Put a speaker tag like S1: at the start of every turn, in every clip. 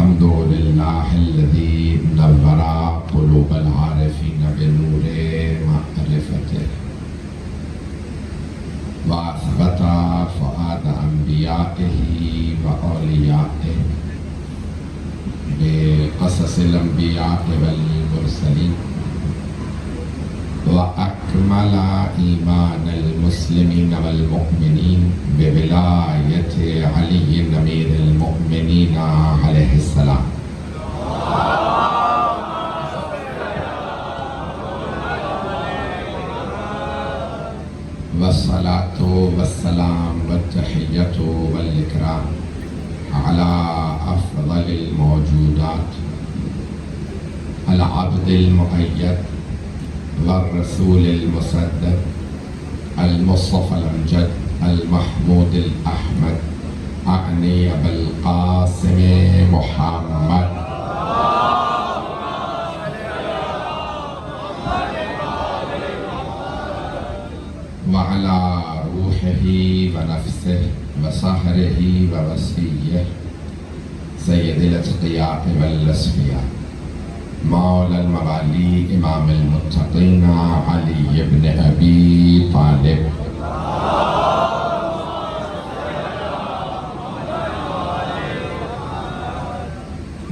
S1: الحمد لله الذي نور قلوب العارفين بنور معرفته وأثبت فؤاد أنبيائه وأوليائه بقصص الأنبياء والمرسلين وأكمل إيمان المسلمين والمؤمنين بولاية علي أمير المؤمنين عليه السلام والصلاة والسلام والتحية والإكرام على أفضل الموجودات العبد المؤيد والرسول المسدد المصطفى الأمجد المحمود الأحمد أعني أبا القاسم محمد وعلى روحه ونفسه وصهره ووصيه سيد الأتقياء والأصفياء مولى الموالي إمام المتقين علي بن أبي طالب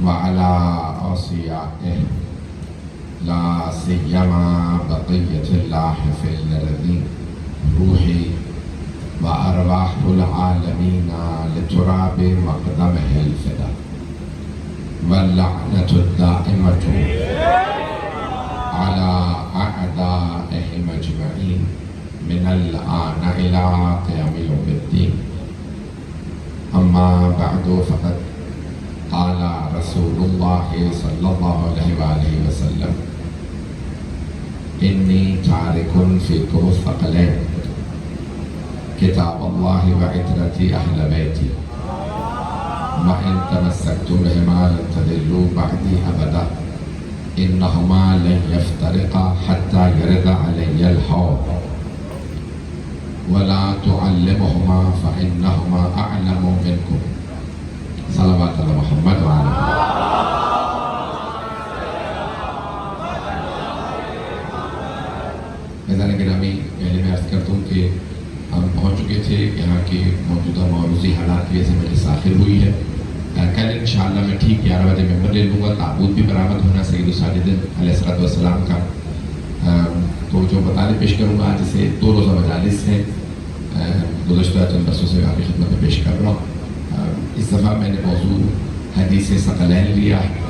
S1: وعلى أوصيائه لا سيما بقية الله في الأرضين روحي وأرواح العالمين لتراب مقدمه الفدا واللعنة الدائمة على أعدائهم أجمعين من الآن إلى قيام يوم الدين أما بعد فقد قال رسول الله صلى الله عليه وآله وسلم إني تارك فيكم الثقلين كتاب الله وعترتي أهل بيتي وإن تمسكتم بهما لن تضلوا بعدي أبدا إنهما لن يفترقا حتى يرد علي الحوض ولا تعلمهما فإنهما أعلم منكم صلوات على محمد وعلى میزان گرامی پہلے میں عرض کرتا ہوں کہ ہم پہنچ چکے تھے یہاں کے موجودہ معروضی حالات کی وجہ سے مجلس آخر ہوئی ہے کل انشاءاللہ میں ٹھیک 11 بجے ممبر لے لوں گا تابوت بھی برآمد ہونا سید الساجدین علیہ السلام کا تو جو مطالب پیش کروں گا آج سے 2 روزہ مجالس ہیں گزشتہ چند برسوں سے آپ کی خدمت میں پیش کر رہا ہوں اس دفعہ میں نے موضوع حدیث ثقلین لیا ہے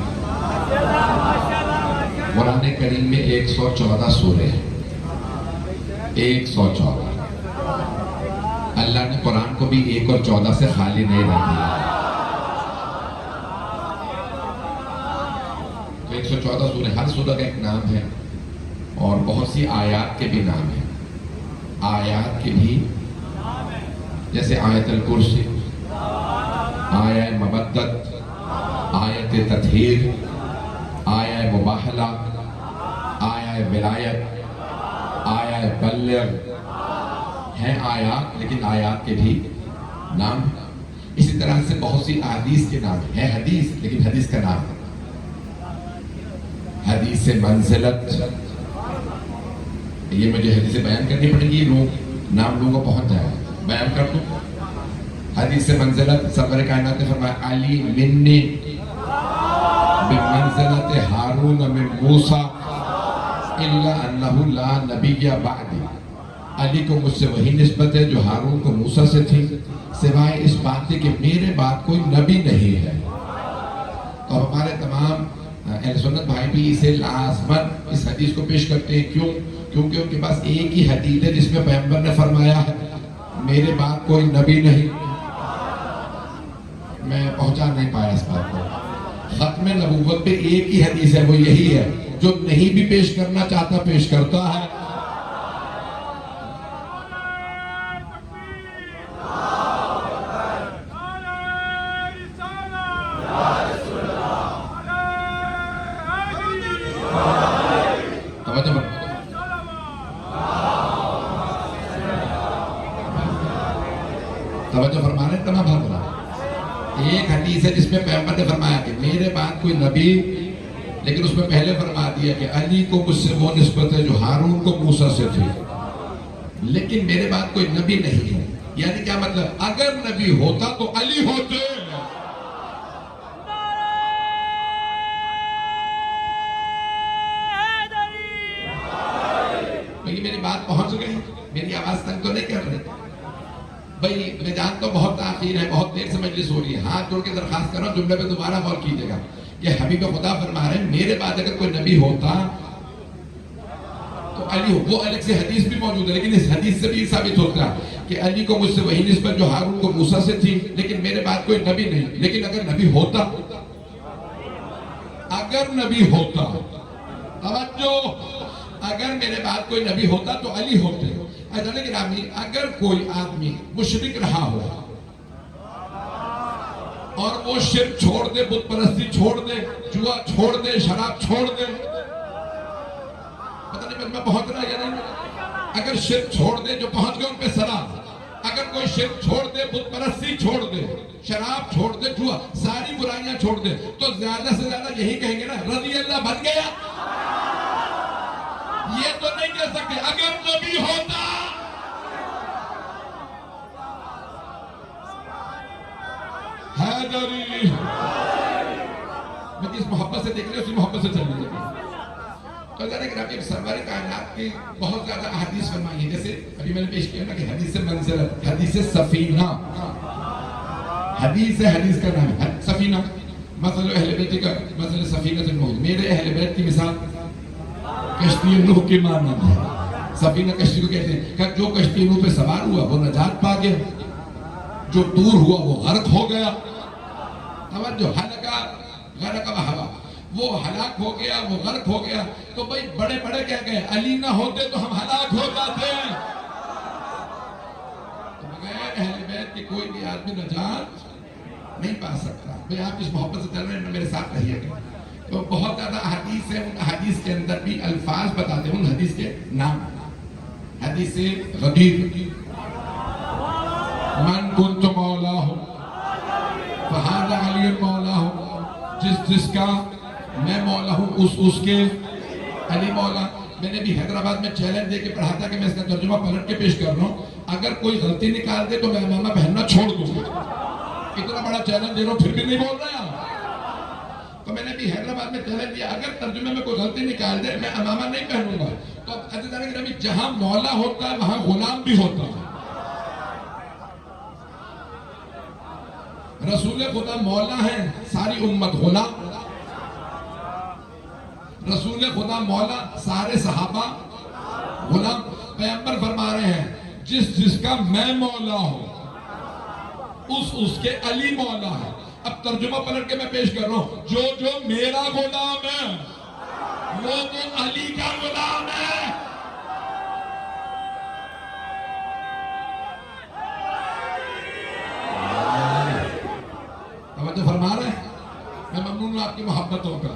S1: قرآن کریم میں 114 سورے ہیں 114 اللہ نے قرآن کو بھی 1 اور 14 سے خالی نہیں رکھ دیا تو 114 سورے ہر سورہ کا ایک نام ہے اور بہت سی آیات کے بھی نام ہیں آیات کے بھی جیسے آیت الکرسی آیہ مبدت آیت تطہیر آیہ مباہلہ آیہ ولایت آیہ بلغ ہیں آیات لیکن آیات کے بھی نام اسی طرح سے بہت سی احادیث کے نام ہے حدیث لیکن حدیث کا نام ہے حدیث منزلت یہ مجھے حدیث بیان کرنی پڑے گی نام لوگوں کو پہنچ جائے گا بیان کر دوں حدیث منزلت سرور کائنات نے فرمایا علی منی بمنزلت ہارون من موسیٰ الا انہ لا نبی بعدی علی کو مجھ سے وہی نسبت ہے جو ہارون کو موسیٰ سے تھی سوائے اس بات کہ میرے بعد کوئی نبی نہیں ہے تو ہمارے تمام اہل سنت بھائی بھی اسے لازمن اس حدیث کو پیش کرتے ہیں کیونکہ ان کے پاس ایک ہی حدیث ہے جس میں پیغمبر نے فرمایا ہے میرے بعد کوئی نبی نہیں میں پہنچا نہیں پایا اس بات کو ختم نبوت پہ ایک ہی حدیث ہے وہ یہی ہے جو نہیں بھی پیش کرنا چاہتا پیش کرتا ہے توجہ فرما رہے تمام بھر ایک حدیث ہے جس میں پیغمبر نے فرمایا کہ میرے بعد کوئی نبی، لیکن اس میں پہلے فرما دیا کہ علی کو مجھ سے وہ نسبت ہے جو ہارون کو موسیٰ سے تھی، لیکن میرے بعد کوئی نبی نہیں ہے۔ یعنی کیا مطلب؟ اگر نبی ہوتا تو علی ہوتے۔ بھئی میری بات پہنچ گئی؟ میری آواز تنگ تو نہیں کر رہے؟ بھئی میں جانتا ہوں بہت تاخیر ہے، بہت دیر سے مجلس ہو رہی ہے، ہاتھ جوڑ کے درخواست کر رہا ہوں جملے پہ دوبارہ غور کیجئے گا کہ حبیب خدا فرما رہے ہیں میرے بعد اگر کوئی نبی ہوتا تو علی ہو۔ وہ الگ سے حدیث بھی موجود ہے، لیکن اس حدیث سے بھی ثابت ہوتا ہے کہ علی کو مجھ سے وہی نسبت جو ہارون کو موسیٰ سے تھی، لیکن میرے بعد کوئی نبی نہیں۔ لیکن اگر نبی ہوتا، اگر نبی ہوتا، توجہ، اگر میرے بعد کوئی نبی ہوتا تو علی ہوتے۔ اگر کوئی آدمی مشرک رہا ہو اور وہ شرک چھوڑ دے، بت پرستی چھوڑ دے، جوا چھوڑ دے، شراب چھوڑ دے، پتہ نہیں میں پہنچ رہا یا نہیں، اگر شرک چھوڑ دے، جو پہنچ گئے ان پہ سلام، اگر کوئی شرک چھوڑ دے، بت پرستی چھوڑ دے، شراب چھوڑ دے، جوا، ساری برائیاں چھوڑ دے، تو زیادہ سے زیادہ یہی کہیں گے نا رضی اللہ بن گیا۔ یہ تو نہیں کہہ سکتے اگر نبی ہوتا۔ حیدری، میں جس محبت سے دیکھ رہے اسی محبت سے چل رہے ہیں۔ تو اگر سرور کائنات کی بہت زیادہ احادیث فرمائی ہیں، جیسے ابھی میں نے پیش کیا نا کہ حدیث منزلت، حدیث سفینہ، حدیث کا نام ہے سفینہ، مثل اہل بیت کا مثل سفینہ نوح، میرے اہل بیت کی مثال کشتی نوح کی مانند ہے۔ سفینہ کشتی کو کہتے ہیں کہ جو کشتی نوح پہ سوار ہوا وہ نجات پا گیا، جو دور ہوا وہ غرق ہو گیا۔ توجہ، غرق وہوا، وہ ہلاک ہو گیا، وہ غرق ہو گیا۔ تو بھئی بڑے بڑے کہہ گئے علی نہ ہوتے تو ہم ہلاک ہو جاتے ہیں۔ تو بغیر اہل بیت کی کوئی بھی آدمی نجات نہیں پا سکتا۔ بھئی آپ اس محبت سے چل رہے ہیں، میرے ساتھ رہیے گا۔ تو بہت زیادہ حدیث ہے، ان حدیث کے اندر بھی الفاظ بتاتے ہیں، ان حدیث کے نام۔ حدیث غدیر، من کنت مولا ہوں فہذا علی مولا ہوں، جس کا میں مولا ہوں اس کے علی مولا۔ میں نے بھی حیدرآباد میں چیلنج دے کے پڑھا تھا کہ میں اس کا ترجمہ پلٹ کے پیش کر رہا ہوں، اگر کوئی غلطی نکال دے تو میں امامہ پہننا چھوڑ دوں گا۔ اتنا بڑا چیلنج دے رہا ہوں پھر بھی نہیں بول رہے ہیں۔ تو میں نے بھی حیدرآباد میں چیلنج دیا اگر ترجمے میں کوئی غلطی نکال دے میں امامہ نہیں پہنوں گا۔ تو عزیزان گرامی، جہاں مولا ہوتا ہے وہاں غلام بھی ہوتا ہے۔ رسول خدا مولا ہے، ساری امت غلام۔ رسول خدا مولا، سارے صحابہ غلام۔ پیغمبر فرما رہے ہیں جس کا میں مولا ہوں اس کے علی مولا ہے۔ اب ترجمہ پلٹ کے میں پیش کر رہا ہوں، جو میرا غلام ہے وہ تو علی کا غلام ہے۔ توجہ فرما رہے ہیں؟ میں ممنون ہوں آپ کی محبتوں کا۔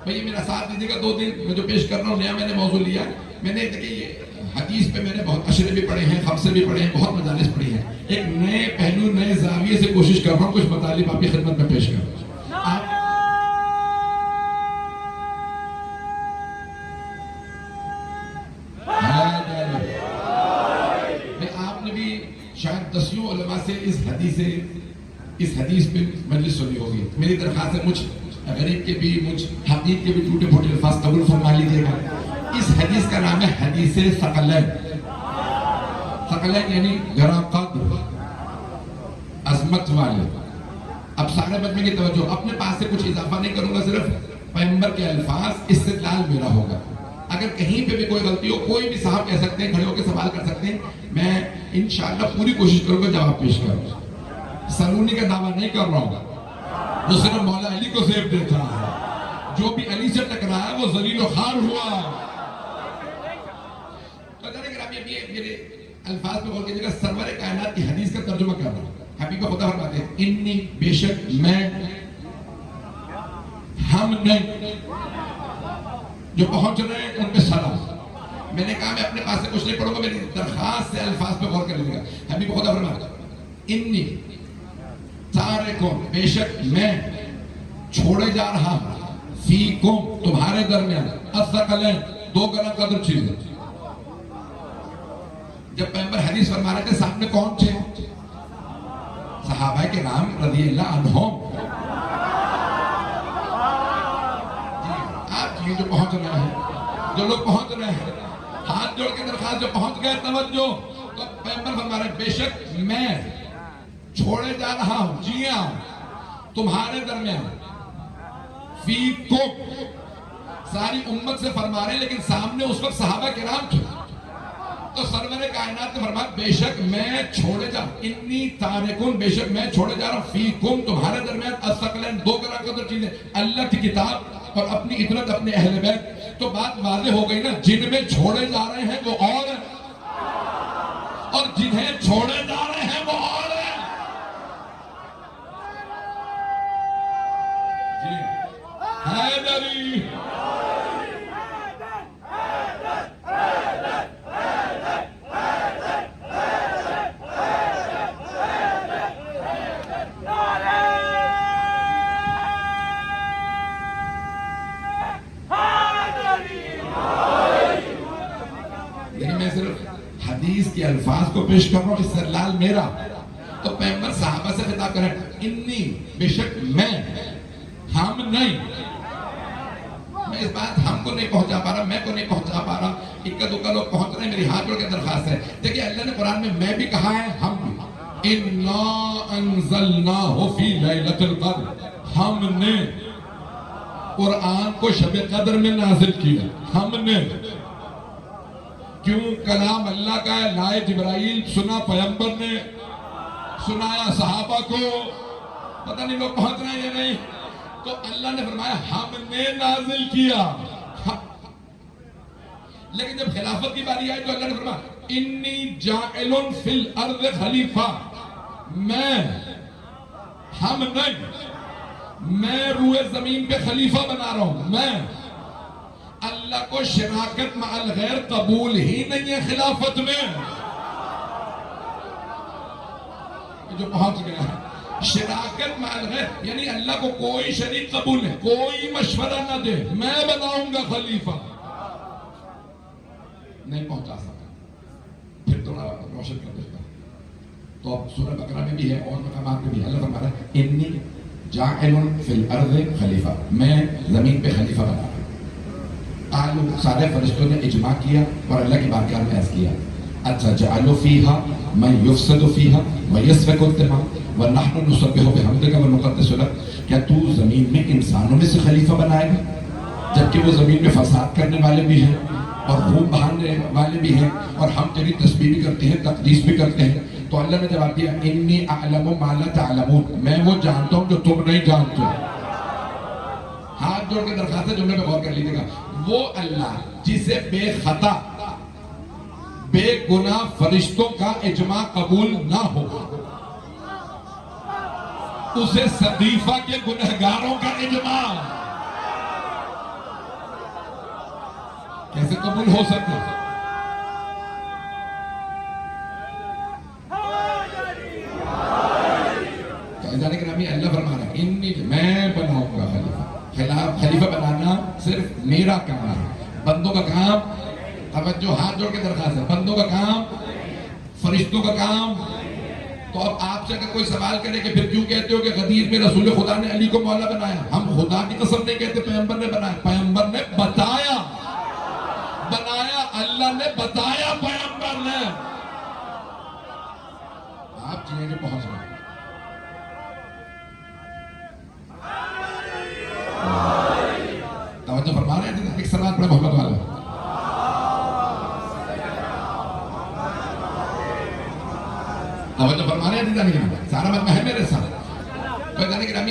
S1: بھئی میرا ساتھ دیجیے گا، 2 دن میں جو پیش کر رہا ہوں نیا میں نے موضوع لیا۔ میں نے دیکھیں یہ حدیث پہ میں نے بہت اشرے بھی پڑھے ہیں، خمسے بھی پڑھے ہیں، بہت مجالس پڑھی ہیں۔ ایک نئے پہلو، نئے زاویے سے کوشش کر رہا ہوں کچھ مطالب آپ کی خدمت میں پیش کر رہا ہوں۔ آپ نے بھی شاید 10 علماء سے اس حدیث پہ مجلس سنی ہوگی۔ میری درخواست ہے مجھ غریب کے بھی، مجھ حقیق کے بھی ٹوٹے پھوٹے الفاظ قبول فرما لیجیے گا۔ اس حدیث کا نام ہے حدیث ثقلین۔ ثقلین یعنی گراں قدر، عظمت والے۔ اب سارے مجمع کی توجہ، اپنے پاس سے کچھ اضافہ نہیں کروں گا، صرف پیغمبر کے الفاظ، استدلال میرا ہوگا۔ اگر کہیں پہ بھی کوئی غلطی ہو، کوئی بھی صاحب کہہ سکتے ہیں، کھڑے ہو کے سوال کر سکتے ہیں، میں انشاءاللہ پوری کوشش کروں گا جواب پیش کروں۔ سلونی کا دعویٰ نہیں کر رہا ہوں، وہ صرف مولا علی کو زیب دیتا ہے۔ جو بھی علی سے ٹکرایا وہ ذلیل و خوار ہوا۔ تو میرے الفاظ میں غور کیجیے گا، سرور کائنات کی حدیث کا ترجمہ کر رہا ہوں۔ حبیب خدا فرماتے ہیں انی، بے شک میں، ہم نے، جو پہنچ رہے ہیں ان پہ سلام۔ میں نے کہا میں اپنے پاس سے کچھ نہیں پڑھوں گا، میری درخواست سے الفاظ پہ غور کر لیجیے گا۔ حبیب خدا فرماتے ہیں انی تارکم بے شک میں چھوڑے جا رہا ہوں فیکم تمہارے درمیان الثقلین دو گنا قدر چیزیں. جب پیغمبر حدیث فرما رہے تھے سامنے کون تھے؟ صحابہ کرام رضی اللہ عنہم. آپ یہ جو پہنچ رہے ہیں جو لوگ پہنچ رہے ہیں ہاتھ جوڑ کے درخواست جو پہنچ گئے توجہ. تو پیغمبر فرما رہے بے شک میں چھوڑے جا رہا ہوں جی ہاں تمہارے درمیان فیکم ساری امت سے فرما رہے لیکن سامنے اس وقت صحابہ کرام تھے. تو سرور کائنات نے فرمایا بے شک میں چھوڑے جا انی تارکون بے شک میں چھوڑے جا رہا ہوں فیکم تمہارے درمیان الثقلین دو گنا قدر چیزیں اللہ کی کتاب اور اپنی عطرت اپنے اہل بیت. تو بات واضح ہو گئی نا جن میں چھوڑے جا رہے ہیں وہ اور ہیں اور جنہیں چھوڑے جا رہے ہیں وہ اور ہیں. جی حیدری حدیث کے الفاظ کو پیش کر رہا ہوں استدلال میرا. تو پیغمبر صحابہ سے خطاب کر رہے ہیں انی بے شک میں ہم نہیں. میں اس بات ہم کو نہیں پہنچا پا رہا میں کو نہیں پہنچا پا رہا اکا دکا لوگ پہنچ رہے ہیں میری ہاتھ جوڑ کے درخواست ہے. دیکھیں اللہ نے قرآن میں بھی کہا ہے ہم بھی انا انزلناہ فی لیلۃ القدر ہم نے قرآن کو شب قدر میں نازل کیا. ہم نے کیوں کلام اللہ کا ہے لائے جبرائیل سنا پیغمبر نے سنایا صحابہ کو. پتہ نہیں لوگ پہنچ رہے ہیں یا نہیں. تو اللہ نے فرمایا ہم نے نازل کیا. لیکن جب خلافت کی باری آئی تو اللہ نے فرمایا انی جاعل فی الارض خلیفہ میں ہم نہیں میں روئے زمین پہ خلیفہ بنا رہا ہوں. میں اللہ کو شراکت مع الغیر قبول ہی نہیں ہے خلافت میں. جو پہنچ گیا ہے شراکت مع الغیر یعنی اللہ کو کوئی شریک قبول ہے کوئی مشورہ نہ دے میں بناؤں گا خلیفہ. نہیں پہنچا سکا. پھر تھوڑا روشن کر دیتا. تو اب سورہ بقرہ میں بھی ہے اور مقامات میں بھی اللہ فرما رہا ہے انی جاعل فی الارض خلیفہ میں زمین پہ خلیفہ بنا رہا ہوں. سارے فرشتوں نے اجماع کیا اور اللہ کی بارگاہ میں عرض کیا اچھا جعلوا فیہا من یفسد فیہا ویسفک الدماء ونحن نسبح بحمدک ونقدس لک. کیا تو زمین میں انسانوں میں سے خلیفہ بنائے گا جبکہ وہ زمین میں فساد کرنے والے بھی ہیں اور خون بہانے والے بھی ہیں اور ہم تیری تسبیح بھی کرتے ہیں تقدیس بھی کرتے ہیں. تو اللہ نے جواب دیا انی اعلم ما لا تعلمون میں وہ جانتا ہوں جو تم نہیں جانتے. ہاتھ جوڑ کے درخواست ہے جملے پہ غور کر لیجیے گا. وہ اللہ جسے بے خطا بے گناہ فرشتوں کا اجماع قبول نہ ہو اسے صدیفہ کے گنہگاروں کا اجماع کیسے قبول ہو سکتا ہے؟ اللہ فرما رہا ہے میں بناؤں گا خلیفہ بنانا صرف میرا کام ہے. بندوں کا کام توجہ ہاتھ جوڑ کے درخواست ہے بندوں کا کام فرشتوں کا کام. تو اب آپ سے اگر کوئی سوال کرے کہ پھر کیوں کہتے ہو کہ غدیر میں رسول خدا نے علی کو مولا بنایا. ہم خدا کی قسم نہیں کہتے پیغمبر نے بنایا. پیغمبر نے بتایا بنایا اللہ نے بتایا پیغمبر نے. آپ چیزیں جو پہنچ رہے ہیں توجہ فرما رہے ہیں. ایک سلام پڑھے محمد والا. توجہ فرما رہے ہیں. سارا مطلب ہے میرے ساتھ.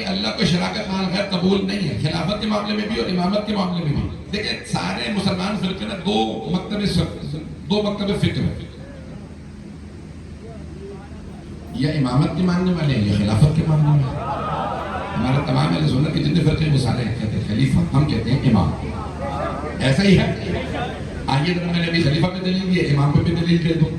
S1: اللہ کو شراکت مع الغیر قبول نہیں ہے خلافت کے معاملے میں بھی اور امامت کے معاملے میں بھی. دیکھیں سارے مسلمان فرقے میں دو مکتب فکر ہے. یا امامت کے ماننے والے ہیں یا خلافت کے ماننے والے ہیں. ہمارے تمام اہل سنت کے جتنے فرقے وہ سارے کہتے ہیں خلیفہ ہم کہتے ہیں امام. ایسا ہی ہے. آئیے ذرا میں نے ابھی خلیفہ پہ دلیل دی ہے امام پہ بھی دلیل دے دوں.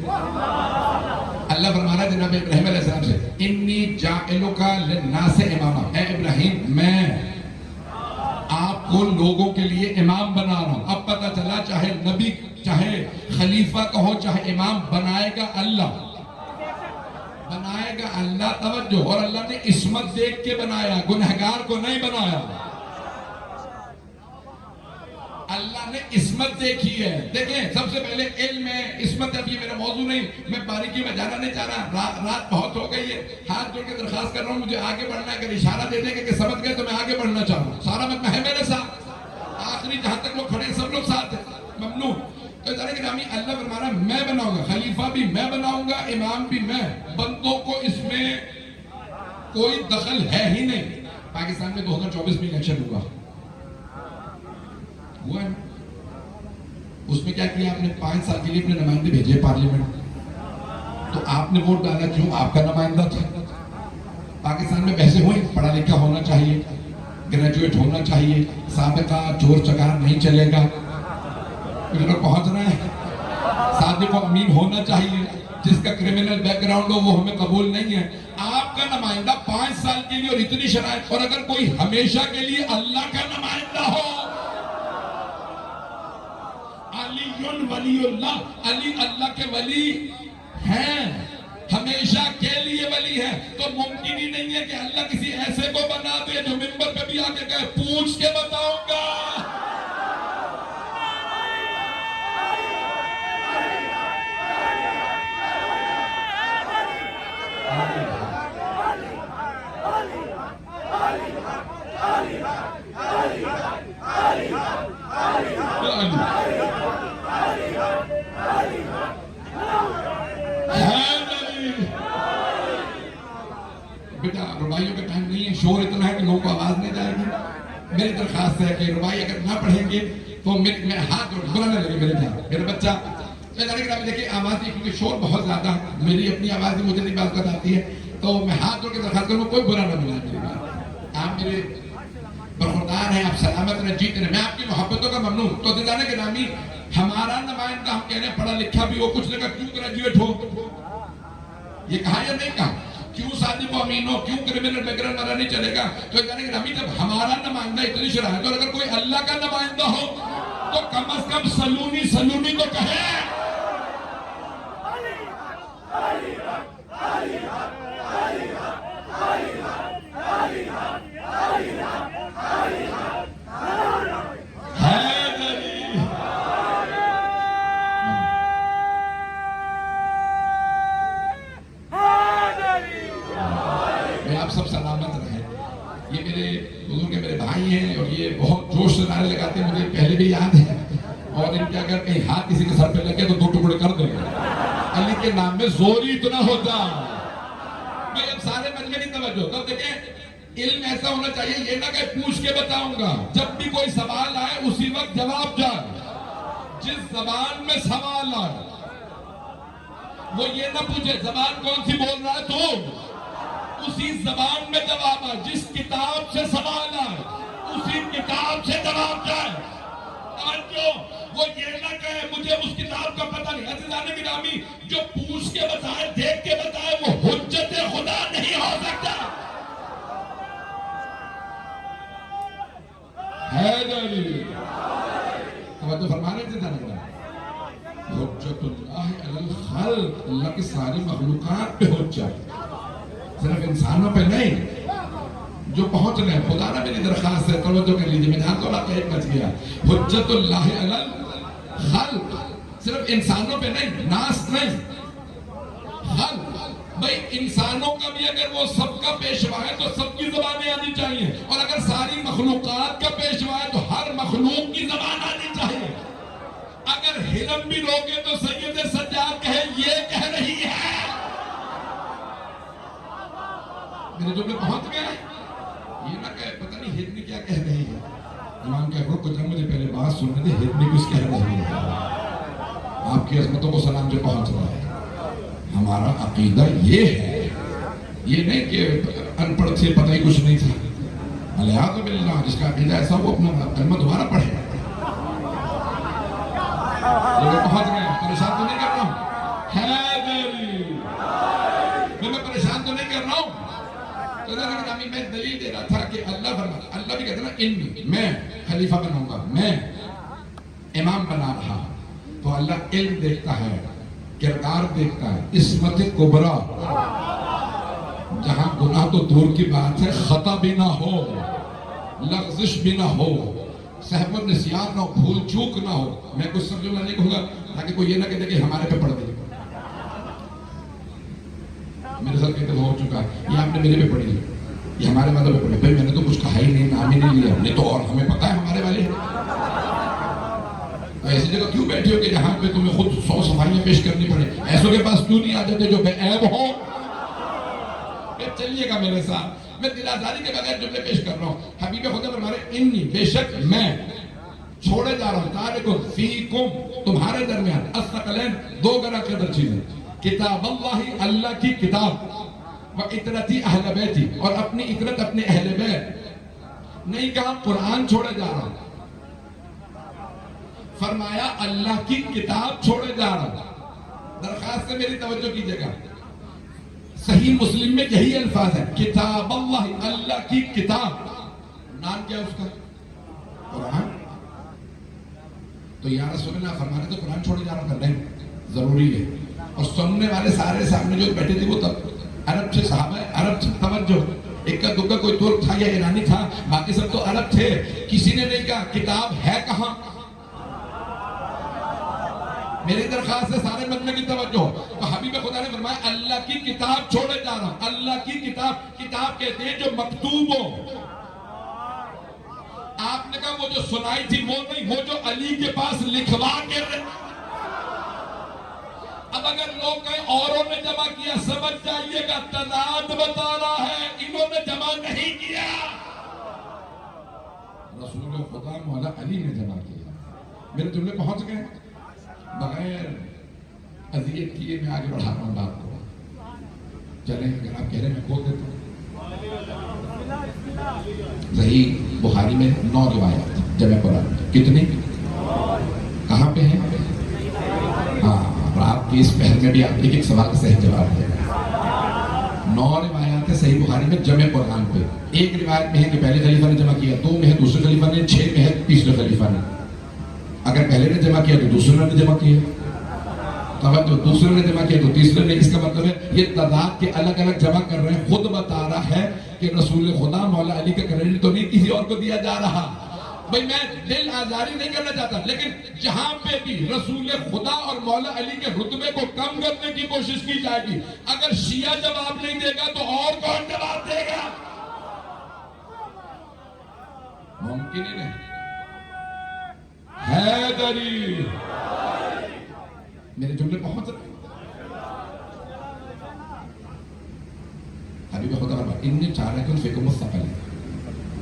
S1: اللہ فرما رہا ہے جناب ابراہیم علیہ السلام سے انی جاعلک للناس اماما، اے ابراہیم میں آپ کو لوگوں کے لیے امام بنا رہا ہوں۔ اب پتہ چلا چاہے نبی چاہے خلیفہ کہو چاہے امام بنائے گا اللہ، بنائے گا اللہ۔ توجہ، اور اللہ نے عصمت دیکھ کے بنایا، گنہگار کو نہیں بنایا۔ اللہ نے عصمت دیکھی ہے۔ دیکھیں سب سے پہلے علم ہے، عصمت ہے۔ اب یہ میرا موضوع نہیں، میں باریکی میں جانا نہیں چاہ رہا، رات بہت ہو گئی ہے۔ ہاتھ جوڑ کے درخواست کر رہا ہوں، مجھے آگے بڑھنا ہے، اگر اشارہ دے دیں گے کہ سمجھ گئے تو میں آگے بڑھنا چاہ رہا ہوں۔ سارا مجمع ہے میرے ساتھ، آخری جہاں تک لوگ کھڑے ہیں سب لوگ ساتھ ہیں، ممنون۔ تو جانے کہ نامی اللہ فرما رہا ہے میں بناؤں گا، خلیفہ بھی میں بناؤں گا، امام بھی میں، بندوں کو اس میں کوئی دخل ہے ہی نہیں۔ پاکستان میں 2024 میں الیکشن ہوا ہے، اس میں کیا کیا آپ نے؟ 5 سال کے لیے اپنے نمائندے بھیجے پارلیمنٹ، تو آپ نے ووٹ ڈالا کیوں؟ آپ کا نمائندہ تھا۔ پاکستان میں بحثیں ہوئی، پڑھا لکھا ہونا چاہیے، گریجویٹ ہونا چاہیے، سابقہ چور چکار نہیں چلے گا، کچھ لوگ پہنچ رہے ہیں، صادق و امین ہونا چاہیے، جس کا کرمنل بیک گراؤنڈ ہو وہ ہمیں قبول نہیں ہے۔ آپ کا نمائندہ 5 سال کے لیے اور اتنی شرائط، اور اگر کوئی ہمیشہ کے لیے اللہ کا نمائندہ ہو، علی ولی اللہ، علی اللہ کے ولی ہیں، ہمیشہ کے لیے ولی ہے، تو ممکن ہی نہیں ہے کہ اللہ کسی ایسے کو بنا دے جو منبر پہ بھی آ کے کہے پوچھ کے بتاؤں گا۔ بیٹا ربائیوں کا ٹائم نہیں ہے، شور اتنا ہے کہ لوگوں کو آواز نہیں جائے گی۔ میری درخواست ہے کہ ربائی اگر نہ پڑھیں گے تو میں ہاتھ جوڑ بلانے لگے میرے جان میرا بچہ۔ میں جانے کہ دیکھیں آواز کیونکہ شور بہت زیادہ ہے، میری اپنی آواز بھی مجھے نہیں بات آتی ہے، تو میں ہاتھ جوڑ کے درخواست کروں کوئی برا نہ بلائے میری بات۔ آپ میرے برخوردار ہیں، آپ سلامت رہیں، جیت رہیں، میں آپ کی محبتوں کا ممنون۔ تو جانے کے نامی ہمارا نمائندہ، ہم کہنے پڑھا لکھا بھی ہو، کچھ لگا کیوں گریجویٹ ہو، یہ کہا یا نہیں کہا؟ کیوں صادق و امین ہو، کیوں کرمنل بیک گراؤنڈ والا نہیں چلے گا؟ تو جانے کہ نامی جب ہمارا نمائندہ اتنی شرائط، اور اگر کوئی اللہ کا نمائندہ ہو تو کم از کم سلونی سلونی تو کہے۔ آپ سب سلامت رہیں۔ یہ میرے بزرگ میرے بھائی ہیں اور یہ بہت جوش سے نعرے لگاتے ہیں، مجھے پہلے بھی یاد ہے، اور ان کے اگر کہیں ہاتھ کسی کے سر پہ لگے تو 2 ٹکڑے کر دیں گے۔ علی کے نام میں زور ہی اتنا ہوتا۔ میں اب سارے مجمع کی توجہ، تو دیکھیں علم ایسا ہونا چاہیے، یہ نہ کہ پوچھ کے بتاؤں گا، جب بھی کوئی سوال آئے اسی وقت جواب جائے، جس زبان میں سوال آئے وہ یہ نہ پوچھے زبان کون سی بول رہا ہے تو اسی زبان میں جواب آئے، جس کتاب سے سوال آئے اسی کتاب سے جواب جائے۔ توجہ، وہ یہ نہ کہے مجھے اس کتاب کا پتہ نہیں۔ عزیزان گرامی، جو پوچھ کے بتائے دیکھ کے بتائے وہ حجت خدا نہیں ہو سکتا۔ حیدری توجہ فرمانے سے جانا گرام، حجت اللہ علی الخلق، اللہ کی ساری مخلوقات پہ حجت، صرف انسانوں پہ نہیں۔ جو پہنچ رہے ہیں، خدا نہ میری درخواست ہے توجہ کر لیجئے، میں جانتا ہوں آپ کا ایک بچ گیا۔ حجت اللہ علی الخلق، صرف انسانوں پہ نہیں، ناس نہیں، خلق۔ بھئی انسانوں کا بھی اگر وہ سب کا پیشوا ہے تو سب کی زبانیں آنی چاہیے، اور اگر ساری مخلوقات کا پیشوا ہے تو ہر مخلوق کی زبان آنی چاہیے۔ اگر حلم بھی روگے تو سید سجاد کہے یہ کہہ رہی ہے۔ میرے جملے پہنچ گئے، یہ نہ کہے پتہ نہیں ہرنی کیا کہہ رہی ہے۔ امام کہہ رہا کچھ مجھے پہلے بات سننے دے، ہرنی کچھ کہہ رہی ہے۔ آپ کی عظمتوں کو سلام جو پہنچ رہا ہے۔ ہمارا عقیدہ یہ ہے، یہ نہیں کہ ان پڑھ سے پتہ ہی کچھ نہیں تھا۔ الیاذ باللہ، جس کا عقیدہ ایسا وہ اپنا کلمہ دوبارہ پڑھے۔ لیکن پہنچ گئے، پریشان تو نہیں کر رہا ہوں۔ حیدری. میں پریشان تو نہیں کر رہا ہوں. تو لیکن میں دلیل دے رہا تھا کہ اللہ فرماتا، اللہ بھی کہتا نا انی، میں خلیفہ بناؤں گا، میں امام بنا رہا. تو اللہ علم دیکھتا ہے، کردار دیکھتا ہے، عصمت کبریٰ، جہاں گناہ تو دور کی بات ہے، خطا بھی نہ ہو، لغزش بھی نہ ہو، سہو النسیان نہ ہو، بھول چوک نہ ہو. میں کچھ سمجھوں گا نہیں کہوں گا تاکہ کوئی یہ نہ کہتے کہ ہمارے پہ پڑھ دے. میرے ساتھ کہتے ہو چکا ہے، یہ آپ نے میرے پہ پڑھی، یہ ہمارے مذہب پہ پڑھی. بھائی میں نے تو کچھ کہا ہی نہیں، نام ہی نہیں لیا. نہیں تو اور ہمیں پتہ ہے ہمارے والے ہیں. تو ایسی جگہ کیوں بیٹھے ہو کہ جہاں پہ تمہیں خود 100 صفائیاں پیش کرنی پڑے؟ ایسوں کے پاس کیوں نہیں آ جاتے جو بے عیب ہو؟ چلیے گا میرے ساتھ، میں دل آزاری کے بغیر جملے پیش کر رہا ہوں. حبیب خدا فرمارے انی، بے شک میں چھوڑے جا رہا ہوں، تارکم فیکم، تمہارے درمیان، الثقلین، دو گرا قدر چیزیں، کتاب اللہ، اللہ کی کتاب، و اطرتی اہل بیتی، اور اپنی اطرت اپنے اہل بیت. نہیں کہا قرآن چھوڑے جا رہا ہوں، فرمایا اللہ کی کتاب چھوڑے جا رہا ہوں. درخواست سے میری توجہ کیجئے گا، صحیح مسلم میں یہی الفاظ ہے، کتاب اللہ، اللہ کی کتاب. نام کیا اس کا؟ قرآن. تو یا رسول اللہ فرمانے تو قرآن چھوڑے جا رہا تھا؟ نہیں، ضروری ہے. اور سننے والے سارے سامنے جو بیٹھے تھے وہ تب عرب تھے، صحابہ عرب تھے. توجہ، ایک کا دکا کوئی ترک تھا یا ایرانی تھا، باقی سب تو عرب تھے. کسی نے نہیں کہا کتاب ہے کہاں. میری درخواست ہے سارے مجمع کی توجہ. تو حبیب خدا نے فرمایا اللہ کی کتاب چھوڑے جا رہا ہوں. اللہ کی کتاب، کتاب کہتے ہیں جو مکتوب ہو. آپ نے کہا وہ جو سنائی تھی وہ نہیں، وہ جو علی کے پاس لکھوا کے رہے. اب اگر لوگ کہیں اوروں نے جمع کیا، سمجھ جائیے گا تضاد بتا رہا ہے، انہوں نے جمع نہیں کیا، رسول خدا مولا علی نے جمع کیا. میرے جملے پہنچ گئے؟ بغیر اذیت کیے میں آگے بڑھا رہا ہوں بات کو. چلیں اگر آپ کہہ رہے ہیں میں کھول دیتا ہوں. صحیح بخاری میں 9 روایات جمع قرآن. کتنی؟ کہاں پہ ہیں؟ ہاں، اور آپ کی اس پہل میں بھی آپ ایک سوال کا صحیح جواب ہے. 9 روایات ہے صحیح بخاری میں جمع قرآن پہ. ایک روایت میں ہے کہ پہلے خلیفہ نے جمع کیا، 2 میں ہے دوسرے خلیفہ نے، 6 میں ہے تیسرے خلیفہ نے. اگر پہلے نے جمع کیا تو دوسرے نے جمع کیا، توجہ، دوسرے نے جمع کیا تو تیسرے نے. اس کا مطلب ہے یہ تعداد کے الگ الگ جمع کر رہے ہیں. خود بتا رہا ہے کہ رسول خدا مولا علی کا کریڈٹ تو نہیں کسی اور کو دیا جا رہا. بھئی میں دل آزاری نہیں کرنا چاہتا، لیکن جہاں پہ بھی رسول خدا اور مولا علی کے رتبے کو کم کرنے کی کوشش کی جائے گی، اگر شیعہ جواب نہیں دے گا تو اور کون جواب دے گا؟ ممکن ہی نہیں. حیدری. میرے جملے پہنچ رہے ہیں؟ حبیب خدا فرماتے ہیں انی جعلکم فیکم الثقلین،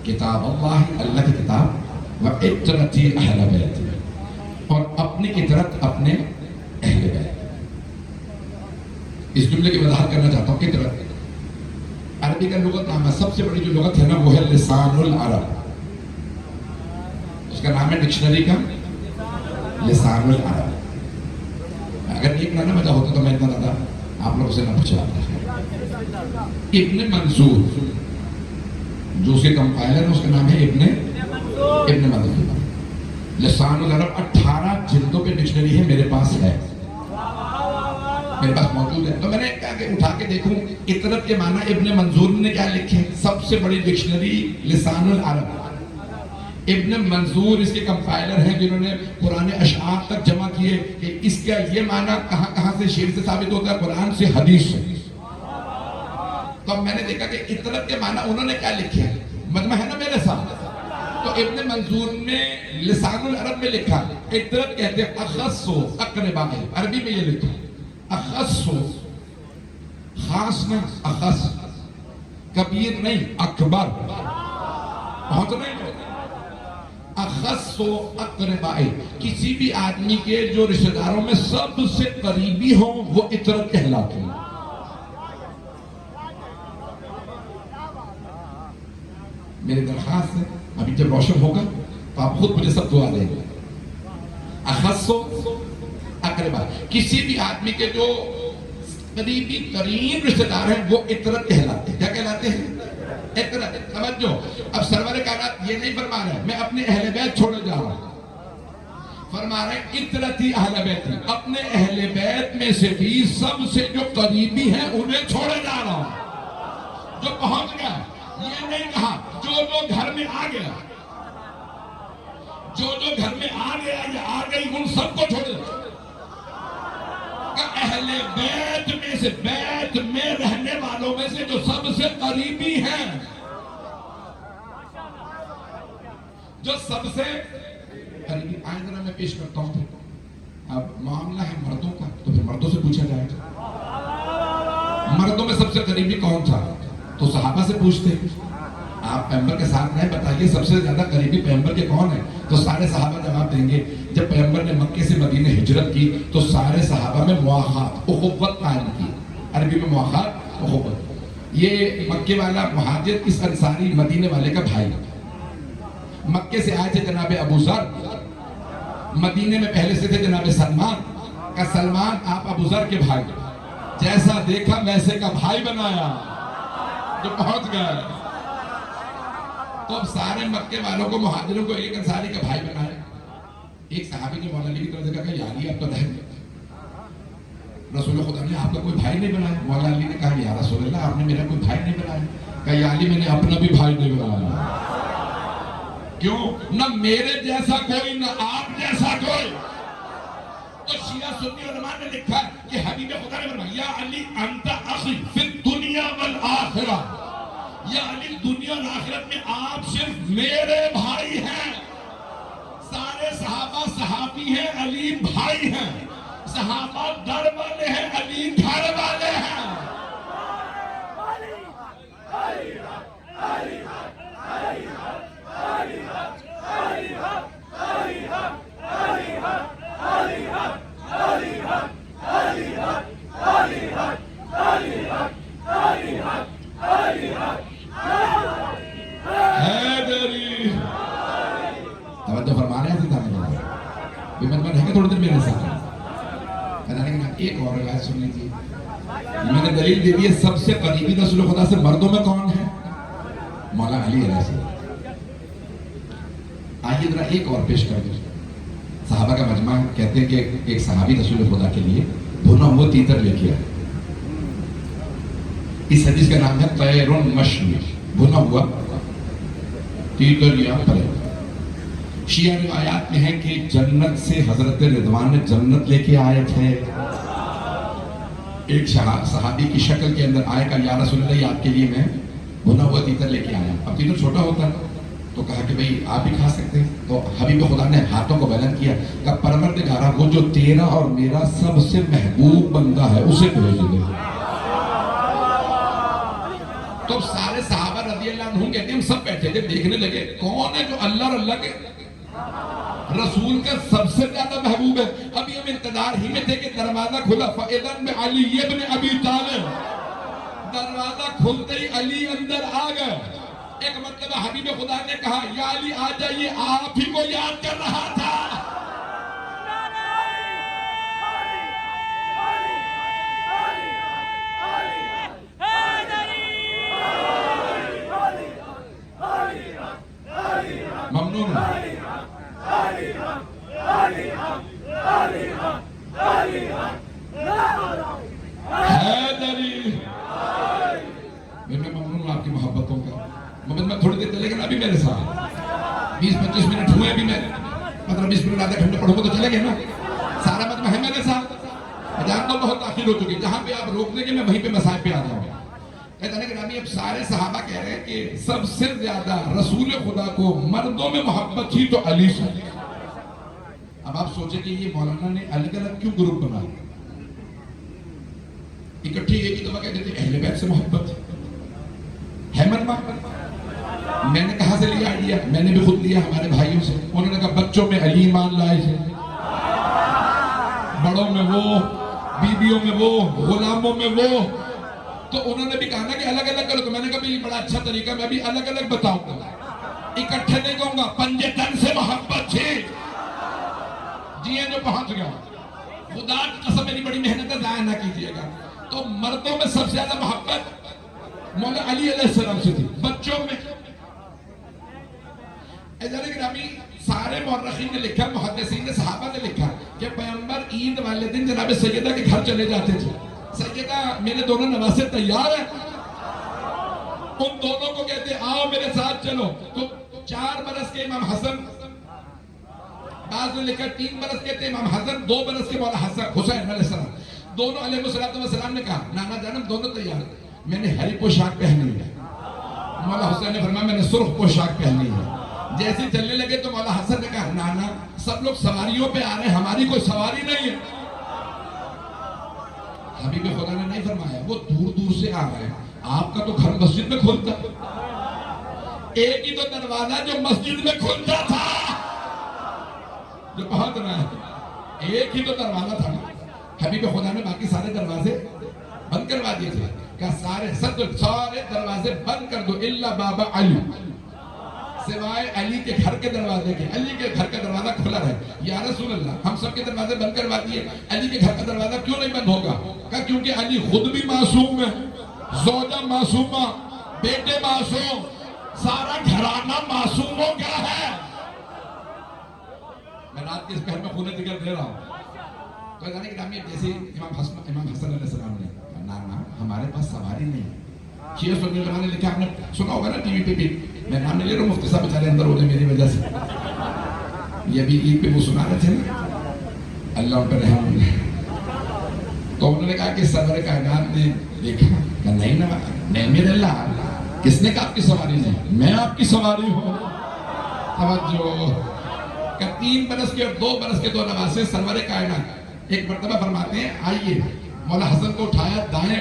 S1: کتاب اللہ، اللہ کی کتاب، و اطرتی اہل بیت، اور اپنی اطرت اپنے اہل بیت. اس جملے کی وضاحت کرنا چاہتا ہوں. اطرت عربی کا لغت نام ہے، سب سے بڑی جو لغت ہے نا وہ ہے لسان العرب. اس کا نام ہے ڈکشنری کا لسان العرب. اگر ایک نہ بجا ہوتا تو میں اتنا زیادہ آپ لوگوں سے نہ پوچھا. ابن منظور جو اس کے کمپائلر ہے اس کا نام ہے ابن منظور. لسان العرب 18 جلدوں پہ ڈکشنری ہے، میرے پاس ہے، میرے پاس موجود ہے. تو میں نے کہا کہ اٹھا کے دیکھوں اطرت کے معنی ابن منظور نے کیا لکھے. سب سے بڑی ڈکشنری لسان العرب. ابن منظور اس کے کمپائلر ہیں جنہوں نے قرآن اشعار تک جمع کیے کہ اس کا یہ معنی کہاں کہاں سے شعر سے ثابت ہوتا ہے، قرآن سے، حدیث سے. تو میں نے دیکھا کہ اطرت کے معنی انہوں نے کیا لکھے ہیں. مجمع ہے نا میرے ساتھ. تو ابن منظور نے لسان العرب میں لکھا اطرت کہتے ہیں اخص و اقربا. عربی میں یہ لکھا اخص و، خاص نہیں، اخص، کبیر نہیں، اکبر. بہت نہیں، اخص و اقربا، کسی بھی آدمی کے جو رشتہ داروں میں سب سے قریبی ہوں وہ اطرت کہلاتے ہیں. میری درخواست ہے ابھی جب روشن ہوگا تو آپ خود مجھے سب دعا دیں گے. اخص و کرے بات، کسی بھی آدمی کے جو قریبی ترین رشتہ دار ہیں وہ اطرت کہلاتے ہیں. کیا کہلاتے ہیں؟ اطرت. سمجھو اب سرور کائنات یہ نہیں فرما رہے میں اپنے اہل بیت چھوڑے جا رہا ہوں، فرما رہے ہیں اطرتی اہل بیت، اپنے اہل بیت میں سے بھی سب سے جو قریبی ہیں انہیں چھوڑے جا رہا ہوں. جو پہنچ گیا، یہ نہیں کہا جو گھر میں آ گیا، جو گھر میں آ گیا یا آ گئی ان سب کو چھوڑے. اہل بیت میں سے، بیت میں رہنے والوں میں سے جو سب سے قریبی ہیں، جو سب سے قریبی. آئیں ذرا میں پیش کرتا ہوں. اب معاملہ ہے مردوں کا تو پھر مردوں سے پوچھا جائے گا مردوں میں سب سے قریبی کون تھا، تو صحابہ سے پوچھتے. آپ پیغمبر کے ساتھ رہے، بتائیے سب سے زیادہ قریبی پیغمبر کے کون ہیں، تو سارے صحابہ جواب دیں گے. جب پیغمبر نے مکے سے مدینے ہجرت کی تو سارے صحابہ میں مواخات، اخوت قائم کی. عربی میں مواخات، اخوت. یہ مکے والا مہاجر اس انصاری مدینے والے کا بھائی. مکے سے آئے تھے جناب ابو ذر، مدینے میں پہلے سے تھے جناب سلمان. کا سلمان آپ ابو ذر کے بھائی، جیسا دیکھا ویسے کا بھائی بنایا جو پہنچ گئے. تو اب سارے مکے والوں کو، مہاجروں کو ایک انصاری کا بھائی بنایا. ایک صحابی نے مولا علی کی طرف دیکھا کہ یا علی آپ تو رہ گئے، رسول خدا نے آپ کا کوئی بھائی نہیں بنایا. مولا علی نے کہا یا رسول اللہ آپ نے میرا کوئی بھائی نہیں بنایا. کہا یا علی میں نے اپنا بھی بھائی نہیں بنایا. کیوں؟ نہ میرے جیسا کوئی نہ آپ جیسا کوئی. تو شیعہ سنی علماء نے لکھا کہ حبیب خدا نے فرمایا یا علی انت اخی فی الدنیا والآخرہ، یا علی دنیا اور آخرت میں آپ صرف میرے بھائی ہیں. سارے صحابہ صحابی ہیں، علی بھائی ہیں. صحابہ در والے ہیں، علی گھر والے ہیں. توجہ فرما رہے ہیں تھوڑی دیر میرے ساتھ. ایک اور روایت سن لیجیے. میں نے دلیل دے دی ہے سب سے قریبی رسول خدا سے مردوں میں کون ہے؟ مولا علی علیہ السلام. آئیے ذرا ایک اور پیش کر دیں. صحابہ کا مجمع کہتے ہیں کہ ایک صحابی رسول خدا کے لیے بھنا ہوا تیتر لے کے آئے. اس حدیث کا نام ہے طیر مشوی، بھنا ہوا تیتر یا پرندہ. شیعہ روایات میں ہے کہ جنت سے حضرت رضوان جنت لے کے آئے تھے. ایک صحابی کی شکل کے اندر آئے، کہا یا رسول اللہ آپ کے لیے میں بھنا ہوا تیتر لے کے آیا. اب تیتر چھوٹا ہوتا ہے تو کہا کہ بھئی آپ بھی کھا سکتے ہیں. تو حبیب خدا نے ہاتھوں کو بیان کیا، کہا پروردگارہ وہ جو تیرا اور میرا سب سے محبوب بندہ ہے اسے بھیج دے. تو سارے صحابہ رضی اللہ عنہم کہتے ہیں ہم سب بیٹھے تھے، دیکھنے لگے کون ہے جو اللہ اور اللہ کے رسول کا سب سے زیادہ محبوب ہے. ابھی ہم انتظار ہی میں تھے کہ دروازہ کھلا، فَإِذَنْ بِعَلِيِّ ابْنِ أَبِي طَالِبٍ. دروازہ کھلتے ہی علی اندر آ گئے. ایک مرتبہ حبیب خدا نے کہا یا علی آ جائیے، آپ ہی کو یاد کر رہا تھا. ممنون. حیدری میں ممنون ہوں آپ کی محبتوں کا. میں تھوڑی دیر چلے گا نا ابھی میرے ساتھ 20-25 منٹ ہوئے. ابھی میں 15-20 منٹ آدھے گھنٹے پڑھوں گا تو چلے گئے نا. سارا مجمع ہے میرے ساتھ. میں جانتا ہوں بہت تاخیر ہو چکی، جہاں پہ آپ روک دیں گے میں وہیں پہ مسائل پہ آ جاؤں گا. کہتا ہے کہ نبی اب سارے صحابہ کہہ رہے ہیں کہ سب سے زیادہ رسول خدا کو مردوں میں محبت تھی تو علی سے. اب آپ سوچیں کہ یہ مولانا نے الگ الگ کیوں گروپ بنا، اکٹھے ایک ہی دفعہ کہتے تھے اہل بیت سے محبت ہے مجمع. میں نے کہاں سے لیا آئیڈیا؟ میں نے بھی خود لیا ہمارے بھائیوں سے. انہوں نے کہا بچوں میں علی ایمان لائے تھے، بڑوں میں وہ، بیویوں میں وہ، غلاموں میں وہ. تو انہوں نے بھی کہا نا کہ الگ الگ کرو. تو میں نے کہا یہ بڑا اچھا طریقہ، میں بھی الگ الگ بتاؤں گا، اکٹھے نہیں کہوں گا. پنجے تن سے محبت تھی. جی جو پہنچ گیا خدا کی قسم میری بڑی محنت ضائع نہ کیجیے گا. تو مردوں میں سب سے زیادہ محبت مولا علی علیہ السلام سے تھی. بچوں میں گرامی سارے مورخین نے لکھا, محدثین نے, صحابہ نے لکھا کہ پیغمبر عید والے دن جناب سیدہ کے گھر چلے جاتے تھے. سیدہ میرے دونوں نواسے تیار ہیں, ان دونوں کو کہتے آؤ میرے ساتھ چلو. تو 4 برس کے امام حسن, بعض نے لکھا 3 برس کے تھے امام حسن, 2 برس کے مولا حسین علیہ السلام, دونوں علیہ السلام نے کہا نانا جانم دونوں تیار, میں نے ہری پوشاک پہنی ہے. مولا حسین نے فرمایا میں نے سرخ پوشاک پہنی ہے. جیسے چلنے لگے تو مولا حسن نے کہا نانا سب لوگ سواریوں پہ آ رہے ہیں, ہماری کوئی سواری نہیں ہے. حبیب خدا نے نہیں فرمایا وہ دور دور سے آ رہے ہیں, آپ کا تو گھر مسجد میں کھلتا, ایک ہی تو دروازہ جو مسجد میں کھلتا تھا, جو بہت رہا ہے ایک ہی تو دروازہ تھا. حبیب خدا نے باقی سارے دروازے بند کروا دیے تھے, کہا سارے دروازے بند کر دو الا بابا علی, سوائے علی کے گھر کے دروازے کے. علی کے گھر کا دروازہ کھلا رہے. یا رسول اللہ ہم سب کے دروازے بند کروا دیے, علی کے گھر کا دروازہ کیوں نہیں بند ہوگا؟ کہا کیونکہ علی خود بھی معصوم ہے, زوجہ معصومہ, بیٹے معصوم, سارا گھرانہ معصوموں کا ہے. میں رات کے اس پہر میں خون ذکر دے رہا ہوں. تو جانے کہ جیسے امام حسن علیہ السلام نے کہا نانا ہمارے پاس سواری نہیں. شیعہ سنی علماء نے لکھا, آپ نے سنا ہوگا نا ٹی وی پہ بھی, میں نام نہیں لے رہا ہوں, مفتی صاحب بیچارے اندر ہو گئے میری وجہ سے. یہ بھی عید پہ وہ سنا رہے تھے نا, اللہ ان پہ رحم. تو انہوں نے کہا کہ سرور کائنات نے دیکھا, کہ نہیں نا میرے اللہ, کس نے کہا آپ کی سواری نہیں, میں آپ کی سواری ہوں. توجہ, کہ 3 برس کے اور 2 برس کے 2 نواسے سرور کائنات ایک مرتبہ فرماتے ہیں آئیے, مولا حسن کو اٹھایا دائیں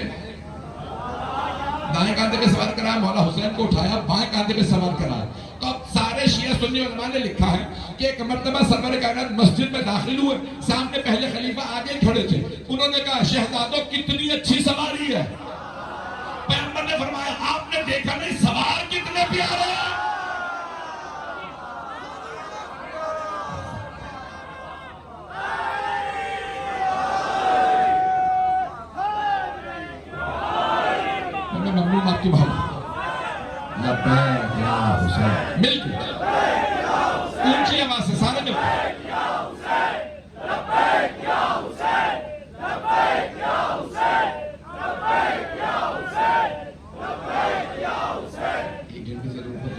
S1: کاندھے پہ سوار کرا, مولا حسین کو اٹھایا بائیں کاندھے پہ سوار کرا. تو اب سارے شیعہ سنی علماء نے لکھا ہے کہ ایک مرتبہ سرور کائنات مسجد میں داخل ہوئے, سامنے پہلے خلیفہ آگے کھڑے تھے. انہوں نے کہا شہزادوں کتنی اچھی سواری ہے. پیغمبر نے فرمایا آپ نے دیکھا نہیں سوار کتنے پیارے ہیں. ممنون آپ کی بھائی لبیک یا حسین, مل کے اونچی آواز سے سارے مل کے ایک گھنٹے سے اوپر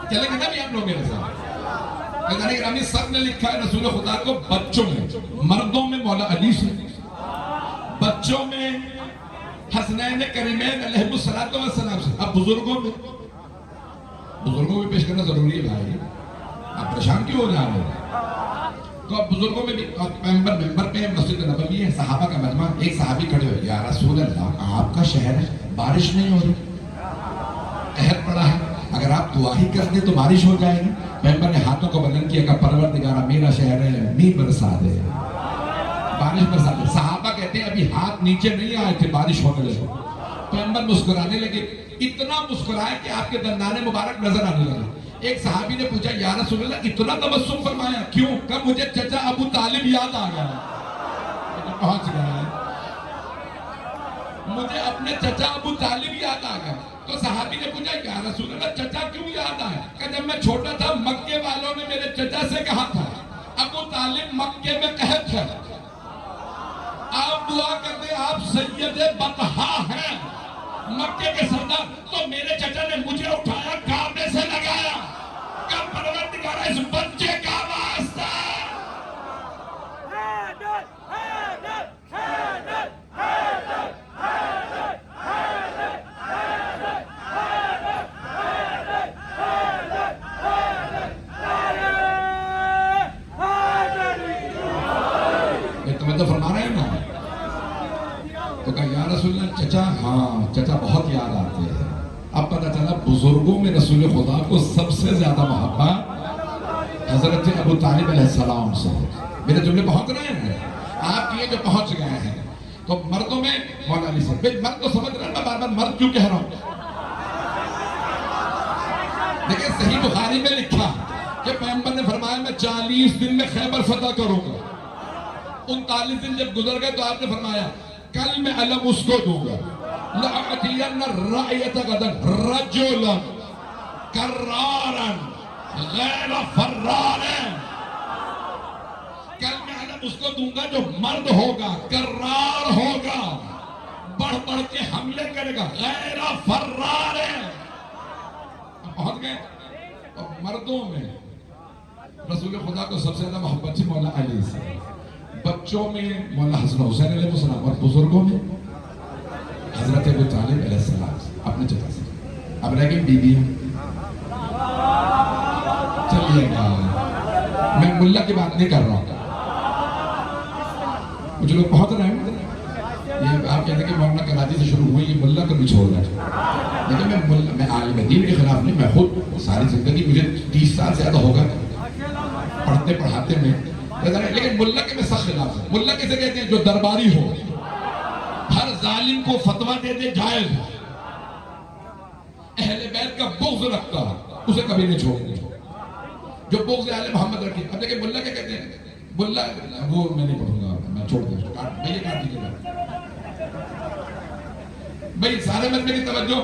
S1: چلیں گے نا بھی آپ لوگ میرے ساتھ. گرامی سب نے لکھا ہے رسول خدا کو بچوں میں, مردوں میں مولا علی سے, بچوں میں حسنین کریمین علیہ السلام سے. اب بزرگوں میں پیش کرنا ضروری ہے بھائی, آپ پریشان کیوں ہو جا رہے ہیں؟ تو اب بزرگوں میں بھی ممبر پہ مسجد نبوی ہے, صحابہ کا مجمع, ایک صحابی کھڑے ہوئے, یا رسول اللہ آپ کا شہر ہے, بارش نہیں ہو رہی, قحط پڑا ہے, اگر آپ دعا ہی کر دیں تو بارش ہو جائے گی. ممبر نے ہاتھوں کو بلند کیا, کہ پروردگارہ میرا شہر ہے, می برسا دے, بارش برسا دے. صحابہ کہتے ہیں ابھی ہاتھ نیچے نہیں آئے تھے بارش ہونے لگے. پیغمبر مسکرانے لگے, اتنا مسکرائے کہ آپ کے دندان مبارک نظر آنے لگے. ایک صحابی نے پوچھا یا رسول اللہ اتنا تبسم فرمایا کیوں؟ کہ مجھے چچا ابو طالب یاد آ گیا, پہنچ گیا ہے, مجھے اپنے چچا ابو طالب یاد آ گیا. تو صحابی نے پوچھا یا رسول اللہ چچا کیوں یاد آیا؟ کہ جب میں چھوٹا تھا مکے والوں نے میرے چچا سے کہا تھا ابو طالب مکے میں قحط ہے, آپ دعا کر دیں آپ سید بطحا ہیں, مکے کے سردار. تو میرے چچا نے مجھے اٹھایا, کعبے سے لگایا, کہ پروردگارہ اس بچے کا واسطہ. تو فرما رہے ہیں نا. تو کہا یا رسول اللہ چچا, ہاں چچا بہت یاد آتے ہیں. اب پتہ چلا بزرگوں میں رسول خدا کو سب سے زیادہ محبت حضرت ابو طالب علیہ السلام سے. میرے جملے پہنچ رہے ہیں آپ یہ جو پہنچ گئے ہیں. تو مردوں میں مولا علی سے, مرد تو سمجھ رہے ہیں, میں بار بار مرد کیوں کہہ رہا ہوں. دیکھیں صحیح بخاری میں لکھا کہ پیغمبر نے فرمایا میں 40 دن میں خیبر فتح کروں گا. 39 دن جب گزر گئے تو آپ نے فرمایا کل میں علم اس کو دوں گا لَأَعْتِيَنَّ الرَّعْيَةَ غَدًا رَجُلًا كَرَّارًا غَيْرَ فَرَّارٍ کل میں علم اس کو دوں گا جو مرد ہوگا، کرار ہوگا، بڑھ بڑھ کے حملے کرے گا، غیر فرار ہے۔ پہنچ گئے۔ اور مردوں میں رسول خدا کو سب سے زیادہ محبت تھی مولا علی سے، بچوں میں مولا حسن حسین علیہ السلام، اور بزرگوں میں حضرت ابو طالب علیہ السلام اپنے جگہ سے۔ اب رہ گئی بیویاں، چلیے گا میں ملا کی بات نہیں کر رہا ہوں، مجھے لوگ پہنچ رہے ہیں یہ آپ کہتے ہیں کہ مولانا کراچی سے شروع ہوئی یہ ملا کو بھی چھوڑ رہا ہے، لیکن میں عالم دین کے خلاف نہیں، میں خود ساری زندگی مجھے 30 سال سے زیادہ ہوگا پڑھتے پڑھاتے میں، لیکن ملا کے میں سخت خلاف ہوں۔ ملا کیسے کہتے ہیں؟ جو درباری ہو، ہر ظالم کو فتویٰ دے دے جائز ہے، اہل بیت کا بغض رکھتا ہے اسے کبھی نہیں چھوڑیں گے، جو بغض اہل محمد رکھے۔ اب دیکھیں ملا کیا کہتے ہیں؟ ملا وہ میں نہیں پڑھوں گا، میں چھوڑ دیں اس کو، میں یہ کاٹ دیجیے گا بھائی، سارے مجمع کی توجہ،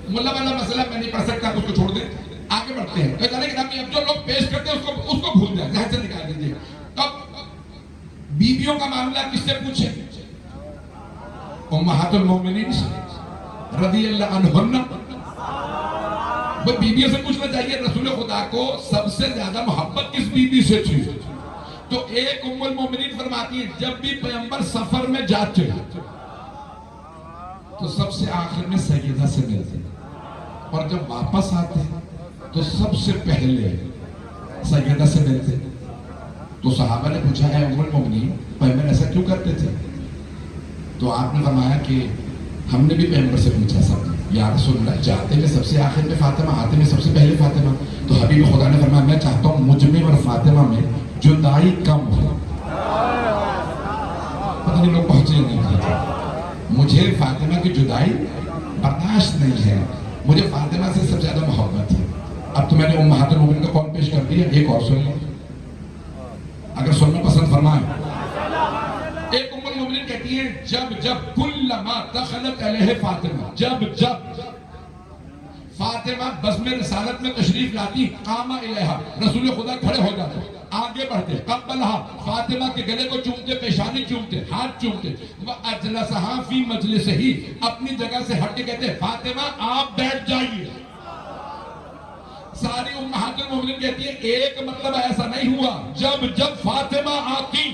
S1: ملا والا مسئلہ میں نہیں پڑھ سکتا، اس کو چھوڑ دیں، آگے بڑھتے ہیں۔ کہتے ہیں اب جو لوگ پیش کرتے ہیں اس کو بھول جائیں، ذہن سے نکال دیجیے۔ اب بیویوں کا معاملہ کس سے پوچھیں؟ امہات المومنین سے رضی اللہ عنہن، وہ بیویوں سے پوچھنا چاہیے رسول خدا کو سب سے زیادہ محبت کس بیوی سے تھی؟ تو ایک ام المومنین فرماتی ہے جب بھی پیغمبر سفر میں جاتے تو سب سے آخر میں سیدہ سے ملتے، اور جب واپس آتے تو سب سے پہلے سیدہ سے ملتے۔ تو صحابہ نے پوچھا ہے ام المومنین پیغمبر ایسا کیوں کرتے تھے؟ تو آپ نے فرمایا کہ ہم نے بھی پیغمبر سے پوچھا سب، یا رسول اللہ جاتے میں سب سے آخر میں فاطمہ، آتے میں سب سے پہلے فاطمہ، تو حبیب خدا نے فرمایا میں چاہتا ہوں مجھ میں اور فاطمہ میں جدائی کم ہو۔ پتہ نہیں لوگ پہنچے نہیں تھے، مجھے فاطمہ کی جدائی برداشت نہیں ہے، مجھے فاطمہ سے سب سے زیادہ محبت ہے۔ اب تو میں نے امہات المومنین کا قول پیش کر دیا، ایک اور سن لیں اگر سننا پسند فرمائیں۔ ایک ام المومنین کہتی ہیں جب کلما دخلت علیہ فاطمہ، جب فاطمہ بزم رسالت میں تشریف لاتی، قام الیہا، رسول خدا کھڑے ہو جاتے، آگے بڑھتے، قبلہا، فاطمہ کے گلے کو چومتے، پیشانی چومتے، ہاتھ چومتے، وَأَجْلَسَهَا فِي مَجْلِسِهِ، اپنی جگہ سے ہٹ کے کہتے فاطمہ آپ بیٹھ جائیے۔ ساری امہات المومنین کہتی ہیں ایک مطلب ایسا نہیں ہوا، جب فاطمہ آتی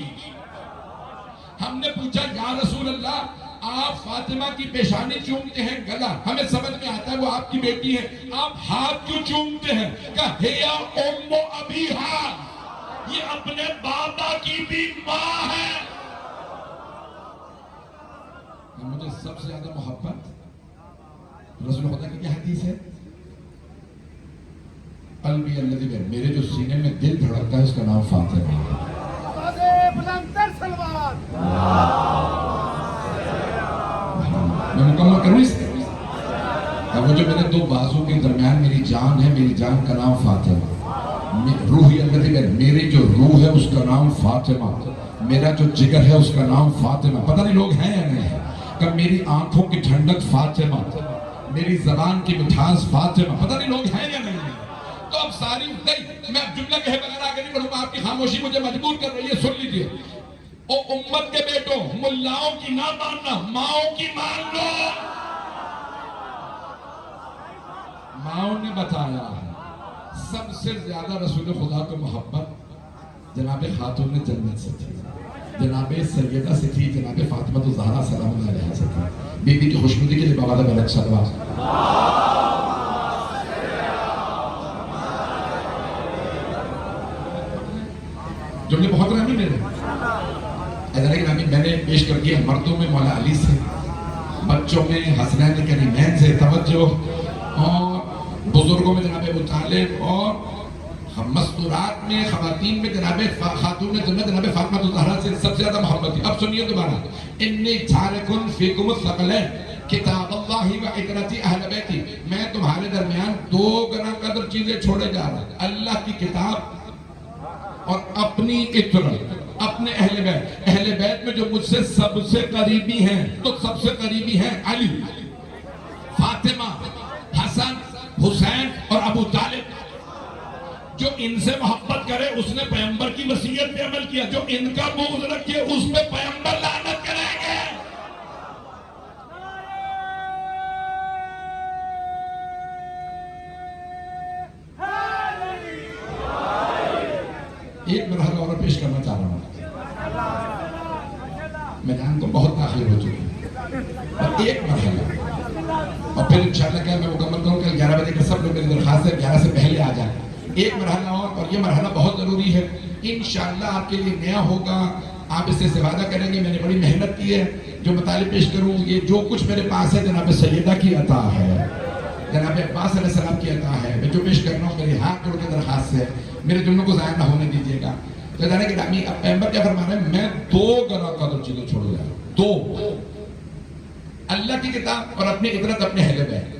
S1: ہم نے پوچھا یا رسول اللہ آپ فاطمہ کی پیشانی چومتے ہیں، گلا ہمیں سمجھ میں آتا ہے وہ آپ کی بیٹی ہے، آپ ہاتھ کیوں چومتے ہیں؟ کہا ہیا ام ابیہا، یہ اپنے بابا کی بھی ماں ہے۔ مجھے سب سے زیادہ محبت رسول خدا کی کیا حدیث ہے؟ قلبی الذی بین، میرے جو سینے میں دل دھڑکتا ہے اس کا نام فاطمہ ہے۔ میں مکمل کروں اس وہ جو میرے دو بازو کے درمیان میری جان ہے، میری جان کا نام فاطمہ، روحی الذی بین، میری جو روح ہے اس کا نام فاطمہ، میرا جو جگر ہے اس کا نام فاطمہ۔ پتہ نہیں لوگ ہیں یا نہیں ہیں؟ کہ میری آنکھوں کی ٹھنڈک فاطمہ، میری زبان کی مٹھاس فاطمہ، پتہ نہیں لوگ ہیں یا نہیں ہیں؟ تو اب ساری نہیں، میں جملہ کہے بغیر آگے نہیں بڑھوں گا، آپ کی خاموشی مجھے مجبور کر رہی ہے، سن لیجئے۔ او امت کے بیٹوں، ملاؤں کی نہ ماننا، ماؤں کی مان لو۔ ماؤں نے بتایا سب سے زیادہ رسول خدا کو محبت جناب خاتون جنت سے تھی، جناب سیدہ سے تھی، جناب فاطمہ الزہرا سلام اللہ علیہا سے تھی۔ بی بی کی خوشنودی کے لیے بابا دا بلک صلوات۔ جملے بہت رہے ہیں میرے، میں نے پیش کر دیا مردوں میں مولا علی سے، بچوں میں حسنین کریمین سے توجہ، اور بزرگوں میں جناب ابو طالب، اور مستورات میں خواتین میں جناب خاتون جنت جناب فاطمہ الزہرا سے سب سے زیادہ محبت تھی۔ اب سنیے دوبارہ، انی تارکن فیکم الثقلین کتاب اللہ و عترتی اہل بیتی، میں تمہارے درمیان دو گنا قدر چیزیں چھوڑے جا رہا ہوں، اللہ کی کتاب اور اپنی عطرت۔ اپنے اہل بیت میں جو مجھ سے سب سے قریبی ہیں تو سب سے قریبی ہیں علی، فاطمہ، حسن، حسین اور ابو طالب۔ جو ان سے محبت کرے اس نے پیغمبر کی وصیت پہ عمل کیا، جو ان کا بغض رکھے اس پہ پیغمبر لعنت کریں گے۔ ایک مرحلہ اور پیش کرنا چاہ رہا ہوں، میں جانتا ہوں بہت تاخیر ہو چکی ہے، ایک مرحلہ، اور پھر انشاءاللہ کیا میں مکمل کروں کہ 11 بجے کے سب لوگ میری درخواست ہے 11 سے پہلے آ جائیں۔ ایک مرحلہ اور یہ مرحلہ بہت ضروری ہے، انشاءاللہ آپ کے لیے نیا ہوگا، آپ اس سے استفادہ کریں گے۔ میں نے بڑی محنت کی ہے، جو مطالب پیش کروں یہ جو کچھ میرے پاس ہے جناب سیدہ کی عطا ہے، جناب عباس علیہ السلام کی عطا ہے۔ میں جو پیش کر رہا ہوں میرے ہاتھ جوڑ کے درخواست ہے، میرے جملوں کو ضائع نہ ہونے دیجیے گا۔ تو جانے کہ رامی اب پیغمبر کیا فرما رہے ہیں، میں 2 گنا قدر چیزیں چھوڑ جا رہا ہوں، 2، اللہ کی کتاب اور اپنی عطرت اپنے اہل بیت۔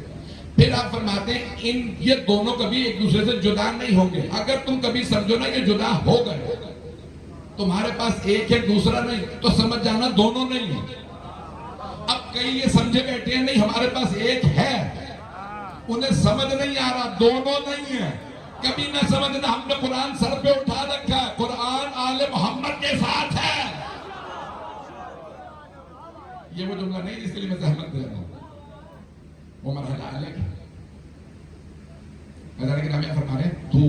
S1: پھر آپ فرماتے ہیں یہ دونوں کبھی ایک دوسرے سے جدا نہیں ہوں گے۔ اگر تم کبھی سمجھو نا کہ جدا ہو گئے، تمہارے پاس ایک ہے دوسرا نہیں، تو سمجھ جانا دونوں نہیں ہیں۔ اب کئی یہ سمجھے بیٹھے ہیں نہیں ہمارے پاس ایک ہے، انہیں سمجھ نہیں آ رہا دونوں نہیں ہیں۔ کبھی نہ سمجھنا، ہم نے قرآن سر پہ اٹھا رکھا ہے، قرآن آل محمد کے ساتھ ہے۔ یہ وہ جملہ نہیں جس کے لیے میں زحمت دے رہا ہوں، وہ مرحلہ الگ ہے۔ اللہ کے نام یہ فرما رہے ہیں 2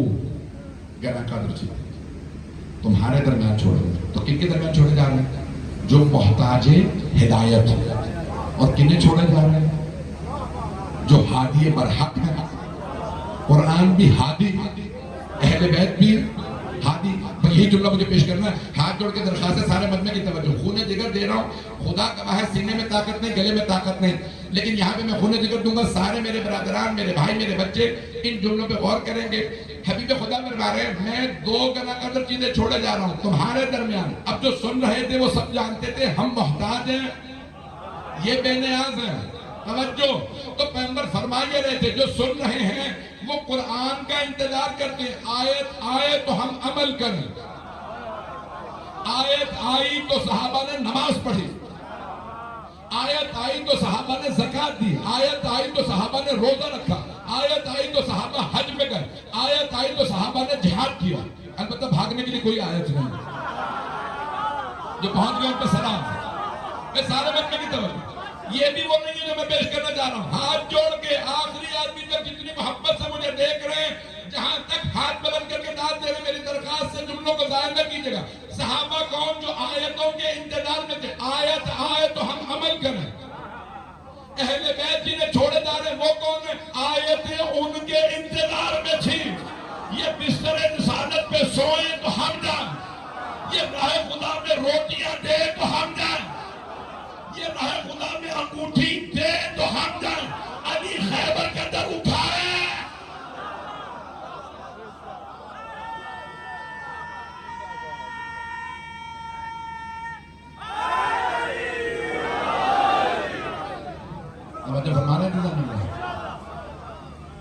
S1: گنا قدر چیزیں تمہارے درمیان چھوڑے، تو کن کے درمیان چھوڑے جا رہے ہیں؟ جو محتاج ہدایت، اور کنہیں چھوڑے جا رہے ہیں؟ جو ہادی برحق ہے۔ قرآن بھی ہادی، اہل بیت بھی ہادی۔ یہی جملہ مجھے پیش کرنا ہے، ہاتھ جوڑ کے درخواست ہے سارے مجمع کی توجہ، خون جگر دے رہا ہوں، خدا گواہ ہے سینے میں طاقت نہیں، گلے میں طاقت نہیں، لیکن یہاں پہ میں خون جگر دوں گا۔ سارے میرے برادران، میرے بھائی، میرے بچے ان جملوں پہ غور کریں گے۔ حبیب خدا فرما رہے ہیں میں 2 گنا قدر چیزیں چھوڑے جا رہا ہوں تمہارے درمیان۔ اب جو سن رہے تھے وہ سب جانتے تھے ہم محتاج ہیں، یہ بے نیاز ہیں۔ توجہ، تو پیغمبر فرمائے رہے تھے جو سن رہے ہیں وہ قرآن کا انتظار کرتے ہیں، آیت آئے تو ہم عمل کریں۔ آیت آئی تو صحابہ نے نماز پڑھی، آیت آئی تو صحابہ نے زکوٰۃ دی، آیت آئی تو صحابہ نے روزہ رکھا، آیت آئی تو صحابہ حج پہ گئے، آیت آئی تو صحابہ نے جہاد کیا۔ البتہ بھاگنے کے لیے کوئی آیت نہیں، جو پہنچ گئے ان پہ سلام۔ میں سارے مجمع کی توجہ، یہ بھی وہ نہیں ہے جو میں پیش کرنا چاہ رہا ہوں۔ ہاتھ جوڑ کے آخری آدمی تک جتنی محبت سے مجھے دیکھ رہے ہیں، جہاں تک ہاتھ بلند کر کے داد دے رہے، میری درخواست سے جملوں کو ضائع نہ کیجیے گا۔ صحابہ کون جو آیتوں کے انتظار میں تھے، آیت آئے تو ہم عمل کریں۔ اہل بیت جنہیں چھوڑے جا رہے ہیں وہ کون ہیں؟ آیتیں ان کے انتظار میں تھی۔ یہ بستر رسالت پہ سوئے تو ہم جائیں، یہ راہ خدا میں روٹیاں دے تو ہم جائیں، یہ راہ خدا میں انگوٹھی دے تو ہم جائیں۔ علی خیبر کا در اٹھائے،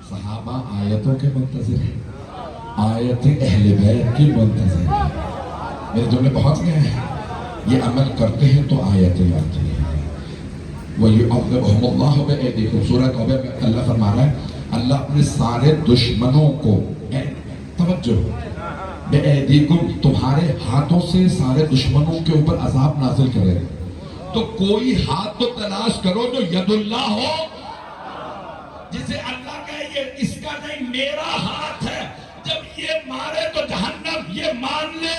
S1: صحابہ آیتوں کے منتظر ہیں، آیتیں اہل بیت کی منتظر ہیں۔ میرے جملے پہنچ گئے ہیں، یہ عمل کرتے ہیں تو آیتیں آتی ہیں۔ وَيُعَذِّبُهُمُ اللَّهُ بِأَيْدِيكُمْ، سورہ توبہ میں اللہ فرما رہا ہے اللہ اپنے سارے دشمنوں کو، توجہ، بِأَيْدِيكُمْ تمہارے ہاتھوں سے سارے دشمنوں کے اوپر عذاب نازل کرے گا۔ تو کوئی ہاتھ تو تلاش کرو جو ید اللہ ہو، جسے اللہ کہے یہ اس کا نہیں میرا ہاتھ ہے، جب یہ مارے تو جہنم، یہ مان لے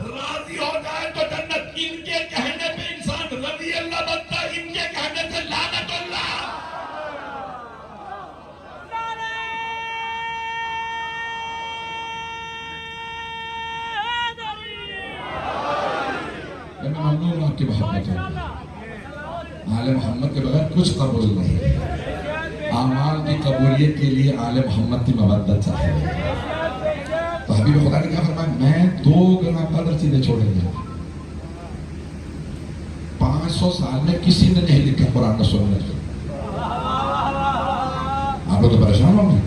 S1: راضی ہو جائے تو جنت۔ ان کے کہنے پہ انسان رضی اللہ بنتا، ان کے کہنے سے لعنت اللہ۔ میں ممنون ہوں آپ کی محبت ہے، آل محمد کے بغیر کچھ قبول نہیں، اعمال کی قبولیت کے لیے آل محمد کی مودت چاہیے۔ تو حبیب خدا نے کیا فرمایا، میں 2 گنا قدر چیزیں چھوڑیں گے۔ 500 سال میں کسی نے نہیں لکھا قرآن و سنت۔ آپ لوگ تو پریشان ہوں گے،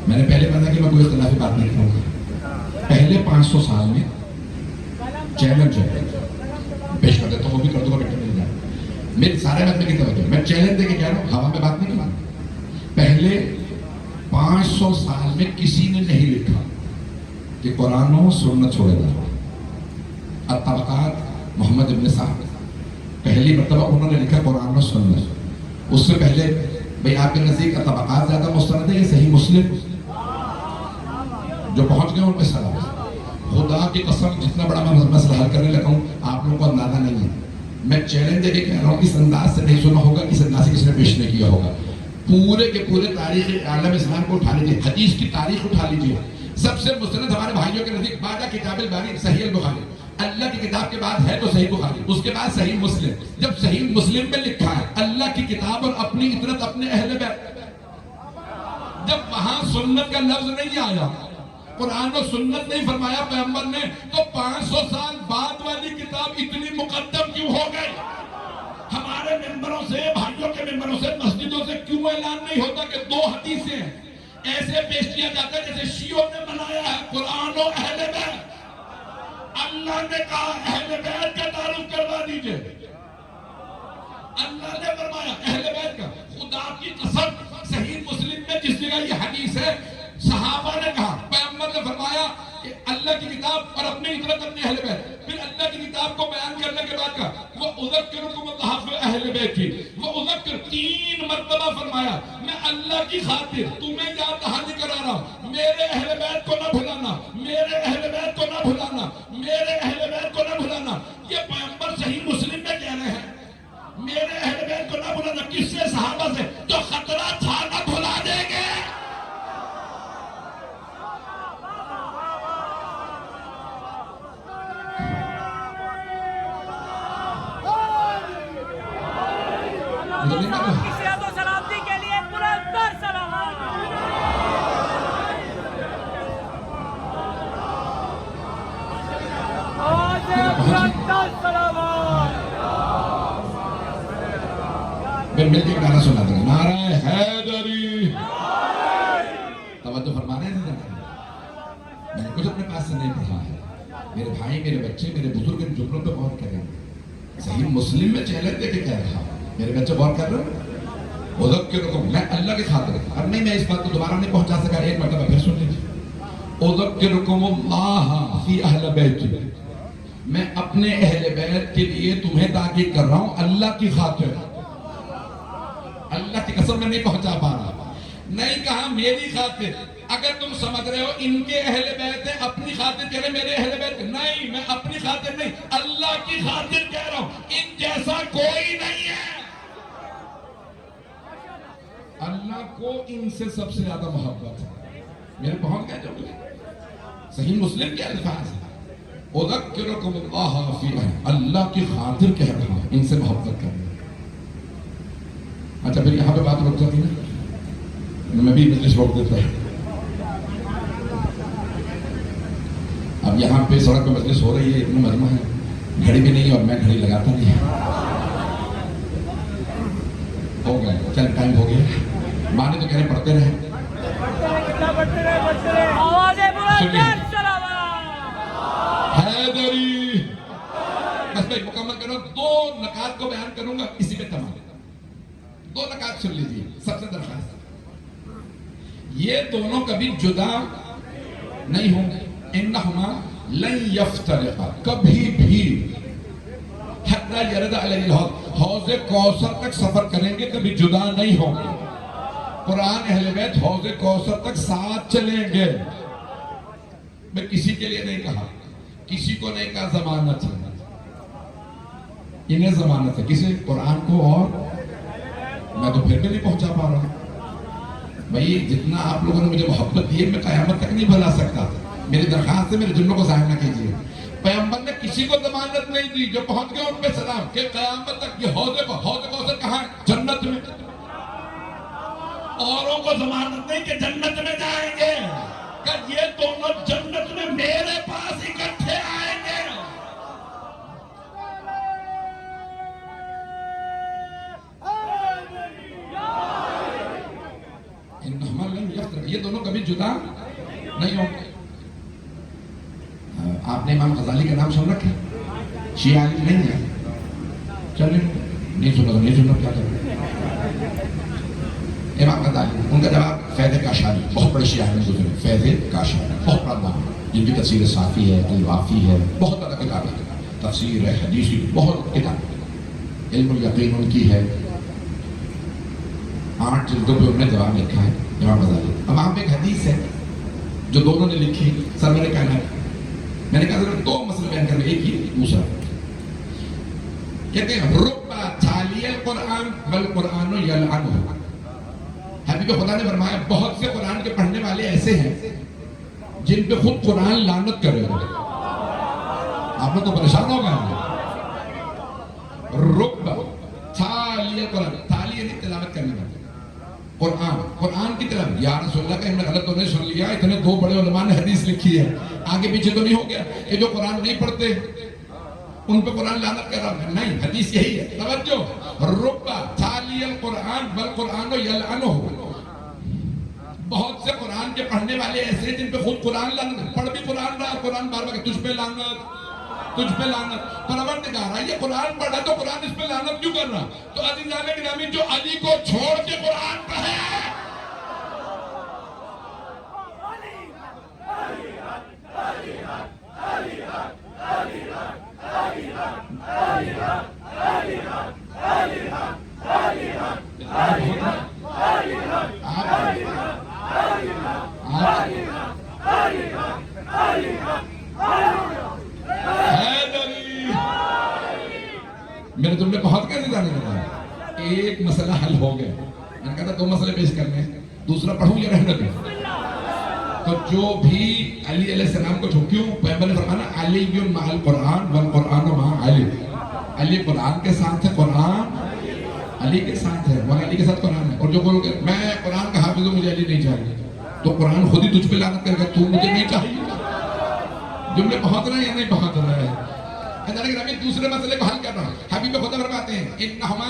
S1: میں نے پہلے کہا کہ میں کوئی اختلافی بات نہیں کروں گا۔ پہلے 500 سال میں چیلنج ہے پیش کر دیتا ہوں، وہ بھی کر دوں گا بیٹا مل جائے. میری سارے بات میں کی توجہ، میں چیلنج دے کے کہہ رہا ہوں، ہوا میں بات نہیں کروں. پہلے 500 سال میں کسی نے نہیں لکھا کہ قرآن و سنت چھوڑے گا. الطبقات محمد ابن سعد پہلی مرتبہ انہوں نے لکھا قرآن و سنت. اس سے پہلے بھئی آپ کے نزدیک الطبقات زیادہ مستند ہے یا صحیح مسلم؟ جو پہنچ گئے ان پہ سلام. خدا کی قسم جتنا بڑا میں مسئلہ حل کرنے لگا ہوں آپ لوگوں کو اندازہ نہیں ہے. میں چیلنج دے کے کہہ رہا ہوں، اس انداز سے نہیں سنا ہوگا، اس انداز سے کسی نے پیش نہیں کیا ہوگا. پورے کے پورے تاریخ عالم اسلام کو اٹھا لیجیے، حدیث کی تاریخ اٹھا لیجیے. سب سے مستند ہمارے بھائیوں کے نزدیک بعد کتاب الباری صحیح البخاری. اللہ کی کتاب کے بعد ہے تو صحیح بخاری، اس کے بعد صحیح مسلم. جب صحیح مسلم میں لکھا ہے اللہ کی کتاب اور اپنی اطرت اپنے اہل بیت، جب وہاں سنت کا لفظ نہیں آیا، قرآن و سنت نہیں فرمایا پیغمبر نے، تو 500 سال بعد والی کتاب اتنی مقدم کیوں ہو گئی؟ ہمارے ممبروں سے، بھائیوں کے ممبروں سے، مسجدوں سے کیوں اعلان نہیں ہوتا کہ 2 حدیثیں ہیں؟ ایسے پیش کیا جاتا ہے جیسے شیعوں نے منایا ہے قرآن و اہل بیت. اللہ نے کہا اہل بیت کا تعارف کروا دیجئے. اللہ نے فرمایا اہل بیت کا. خدا کی قسم صحیح مسلم میں جس جگہ یہ حدیث ہے، صحابہ نے کہا، پیغمبر نے فرمایا کہ اللہ کی کتاب اور اپنی اطرت اپنے اہل بیت. پھر اللہ کی کتاب کو بیان کرنے کے بعد کہا وہ اذکرکم اللہ اہل بیت کی، وہ اذکر 3 مرتبہ فرمایا میں اللہ کی خاطر تمہیں یاد دہانی کرا رہا ہوں، میرے اہل بیت کو نہ بھلانا، میرے اہل بیت کو نہ بھلانا، میرے اہل بیت کو نہ بھلانا. یہ پیغمبر صحیح مسلم میں کہہ رہے ہیں میرے اہل بیت کو نہ بھلانا. کس سے؟ صحابہ سے. تو خطرہ تھا نہ بھلا دیں گے.
S2: سلامتی کے لیے پرستر سلامات.
S1: میں مل کے گانا سنا دوں. نعرہ حیدری. توجہ فرما رہے ہیں؟ میں نے کچھ اپنے پاس سے نہیں پڑھا ہے. میرے بھائی، میرے بچے، میرے بزرگ ان جملوں پہ غور کریں. صحیح مسلم میں چیلنج دے کے کہہ رہا ہوں. میرے بچے غور کر رہے ہیں. اذکرکم، میں اللہ کی خاطر. اب نہیں، میں اس بات کو دوبارہ نہیں پہنچا سکا، ایک مرتبہ پھر سن لیجیے. اذکرکم اللہ فی اہل بیت، میں اپنے اہل بیت کے لیے تمہیں تاکید کر رہا ہوں اللہ کی خاطر. اللہ کی قسم میں نہیں پہنچا پا رہا. نہیں کہا میری خاطر. اگر تم سمجھ رہے ہو ان کے اہل بیت ہے اپنی خاطر کہہ رہے میرے اہل بیت، نہیں، میں اپنی خاطر نہیں، اللہ کی خاطر کہہ رہا ہوں. ان جیسا کوئی نہیں ہے. اللہ کو ان سے سب سے زیادہ محبت ہے. میرے پہنچ گئے جو صحیح مسلم کے الفاظ ہیں. اذکرکم اللہ فی اہل، اللہ کی خاطر کہہ رہا ہوں، ان سے محبت کرنا. اچھا پھر یہاں پہ بات رک جاتی ہے، میں بھی مجلس روک دیتا ہوں. اب یہاں پہ سڑک پہ مجلس ہو رہی ہے، اتنا مجمع ہے، گھڑی بھی نہیں اور میں گھڑی لگاتا نہیں. ہو گئے، چل ٹائم ہو گیا. مانے تو کہہ رہے پڑھتے رہے. حیدری. بس میں مکمل کروں، 2 نکات کو بیان کروں گا، اسی پہ تمام. 2 نکات سن لیجیے. سب سے درخواست، یہ دونوں کبھی جدا نہیں ہوں گے. انہما لن یفترقا، کبھی بھی حتی یرد علیہ الحوض، حوض کوثر تک سفر کریں گے، کبھی جدا نہیں ہوں گے. قرآن اہل بیت حوض کوثر تک ساتھ چلیں گے. میں کسی کے لیے نہیں کہا، کسی کو نہیں کہا ضمانت ہے. انہیں ضمانت ہے، کسی قرآن کو، اور میں تو پھر بھی نہیں پہنچا پا رہا. بھائی جتنا آپ لوگوں نے مجھے محبت دی ہے میں قیامت تک نہیں بھلا سکتا. میری درخواست ہے میرے جملوں کو ظاہر نہ کیجیے. پیغمبر نے کسی کو ضمانت نہیں دی، جو پہنچ گئے ان پہ سلام کہ قیامت تک یہ حوض کوثر کہاں ہے؟ جنت میں. اوروں کو ضمانت نہیں کہ جنت میں جائیں گے، کہ یہ دونوں جنت میں میرے پاس اکٹھے آئیں گے. یہ دونوں کبھی جدا نہیں ہوں گے. آپ نے امام غزالی کا نام سن رکھا ہے؟ شیعہ علی نہیں ہے؟ چلیں نہیں سنا تو نہیں سنا، کیا کریں؟ امام غزالی ان کا جواب فیض کاشانی، بہت بڑے شیعہ میں گزرے، فیض کاشانی بہت بڑا نام، جن کی تفسیر صافی ہے، الوافی ہے، بہت زیادہ کتابیں، تفسیر ہے، حدیثی، بہت کتاب، علم الیقین ان کی ہے، 8 جلدوں پہ انہوں نے جواب لکھا ہے امام غزالی۔ اب وہاں پہ ایک حدیث ہے جو دونوں نے لکھی، سرور کائنات، میں نے کہا ضرور 2 مسئلے بیان کر، ایک ہی دوسرا، کہتے ہیں ربا تالی القرآن والقرآن یلعنہ، حبیب خدا نے فرمایا بہت سے قرآن کے پڑھنے والے ایسے ہیں جن پہ خود قرآن لعنت کر رہے ہیں۔ آپ لوگ تو پریشان ہو گئے ہیں۔ ربا تالی القرآن، تالی یعنی تلاوت کرنے والے، قرآن کی طرف، یا رسول اللہ کا ہم نے غلط تو نہیں سن لیا، اتنے 2 بڑے علماء نے حدیث لکھی ہے، آگے پیچھے تو نہیں ہو گیا کہ جو قرآن نہیں پڑھتے ان پہ قرآن لعنت کر رہا ہے؟ نہیں، حدیث یہی ہے، توجہ، ربا تالی القرآن والقرآن یلعنہ، بہت سے قرآن کے پڑھنے والے ایسے ہیں جن پہ خود قرآن لعنت، پڑھ بھی قرآن رہا، قرآن بار بار تجھ پہ لعنت، تجھ پہ لعنت، پروردگار ہے یہ قرآن پڑھا تو قرآن اس پہ لعنت کیوں کر رہا؟ تو عزیزان گرامی جو علی کو چھوڑ کے قرآن پڑھے، میرے تم نے بہت کیسے جانے لگا، ایک مسئلہ حل ہو گیا، میں نے کہا تھا 2 مسئلے پیش کرنے ہیں، دوسرا پڑھوں یا رہنے دوں؟ تو جو بھی علی علیہ السلام کو چھوکیوں، پیغمبر نے فرمانا علی مع القرآن والقرآن مع علی، علی قرآن کے ساتھ ہے، قرآن علی کے ساتھ ہے، وہ علی کے ساتھ قرآن ہے۔ اور جو بولو گے میں قرآن کا حافظ ہوں مجھے علی نہیں چاہیے، تو قرآن خود ہی تجھ پہ لعنت کرے گا، تو مجھے نہیں چاہیے۔ جملے بہت رہے ہیں یا نہیں بہت رہے ہیں؟ دوسرے مسئلے کو حل کر رہا ہوں، حبیب خدا فرماتے ہیں انہما،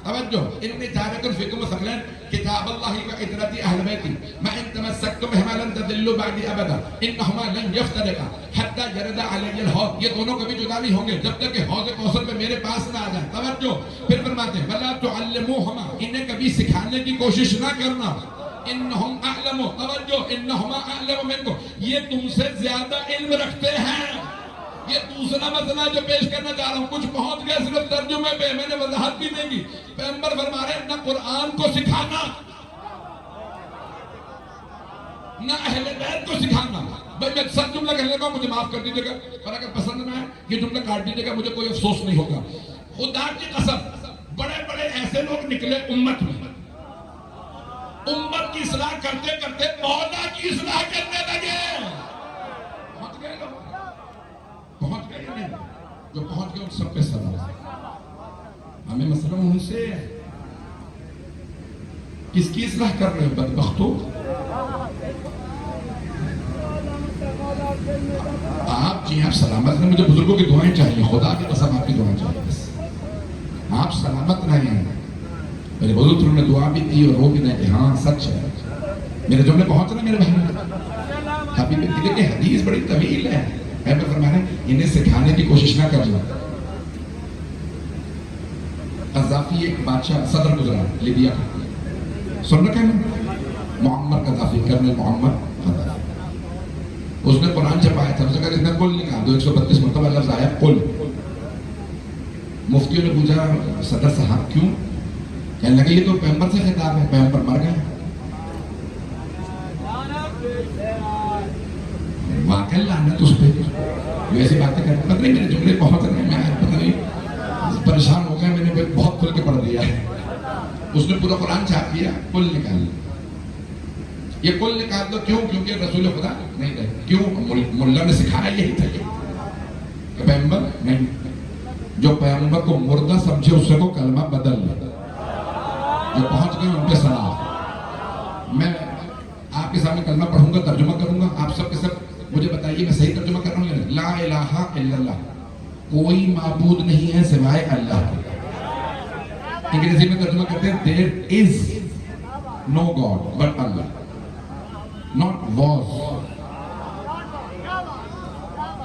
S1: توجہ، انی تارک فیکم ثقلین کتاب اللہ و عترۃ اہل بیتی ما ان تمسکتم بہما لن تضلوا بعدی ابدا انہما لن یفترقا حتی یرد علی الحوض، یہ دونوں کبھی جدا نہیں ہوں گے جب تک کہ حوض کوثر پہ میرے پاس نہ آ جائیں۔ توجہ، پھر فرماتے ہیں ولا تعلموہما، انہیں کبھی سکھانے کی کوشش نہ کرنا، انہم اعلم، توجہ، انہما اعلم منکم، یہ تم سے زیادہ علم رکھتے ہیں۔ یہ دوسرا مسئلہ جو پیش کرنا چاہ رہا ہوں، کچھ پہنچ گئے صرف ترجمے پہ، میں نے وضاحت بھی نہیں کی۔ پیغمبر فرما رہے ہیں نہ قرآن کو سکھانا نہ اہل بیت کو سکھانا۔ بھائی میں سب جملہ کہنے لگا، مجھے معاف کر دیجیے گا، اور اگر پسند نہ ہے یہ جملہ کاٹ دیجیے گا، مجھے کوئی افسوس نہیں ہوگا۔ خدا کی قسم، بڑے بڑے ایسے لوگ نکلے امت میں، امت کی اصلاح کرتے کرتے مولا کی اصلاح کرنے لگے۔ پہنچ گئے لوگ، پہنچ گئے یا نہیں؟ جو پہنچ گئے ان سب پہ سزا ہے۔ ہمیں مسئلہ ان سے کس کی اصلاح کر رہے ہیں بدبختوں؟ آپ جی آپ سلامت ہیں، مجھے بزرگوں کی دعائیں چاہیے، خدا کی قسم آپ کی دعائیں چاہیے، بس آپ سلامت رہیں۔ میرے بزرگوں نے دعا بھی دی اور وہ بھی نہیں کہ ہاں سچ ہے۔ میرے جملے پہنچ رہے میرے بہن، حبیب کی حدیث بڑی طویل ہے، پیغمبر فرمایا ہے انہیں سکھانے کی کوشش نہ کرنا۔ قذافی ایک بادشاہ صدر گزرا لیبیا کا، سن رکھا ہے معمر قذافی، کرنل معمر قذافی، اس نے قرآن چھپایا تھا، اس نے کہا اس نے قل نکال دو، 132 مرتبہ لفظ آیا قل۔ مفتیوں نے پوچھا صدر صاحب کیوں؟ کہنے لگے یہ تو پیغمبر سے خطاب ہے، پیغمبر مر گئے۔ واقعی لعنت اس پہ جو ایسی باتیں کرتے، پتہ نہیں میرے جملے بہت رہے ہیں، میں پتہ نہیں پریشان ہو گیا، میں نے بہت کھل کے پڑھ دیا ہے۔ اس نے پورا قرآن چھاپ دیا، کل نکال لیا۔ یہ کل نکال دو کیوں؟ کیونکہ رسول خدا نہیں رہے۔ کیوں؟ ملا نے سکھایا یہی تھا کہ پیغمبر نہیں، جو پیغمبر کو مردہ سمجھے اس سے کو کلمہ بدل لے، جو پہنچ گئے ان پہ سلام۔ میں آپ کے سامنے کلمہ پڑھوں گا، ترجمہ کروں گا، آپ سب کے سب مجھے بتائیے میں صحیح ترجمہ کر رہا ہوں یا نہیں؟ لا الہ الا اللہ، کوئی معبود نہیں ہے سوائے اللہ کے۔ انگریزی میں ترجمہ کرتے ہیں there is no God but Allah, not was۔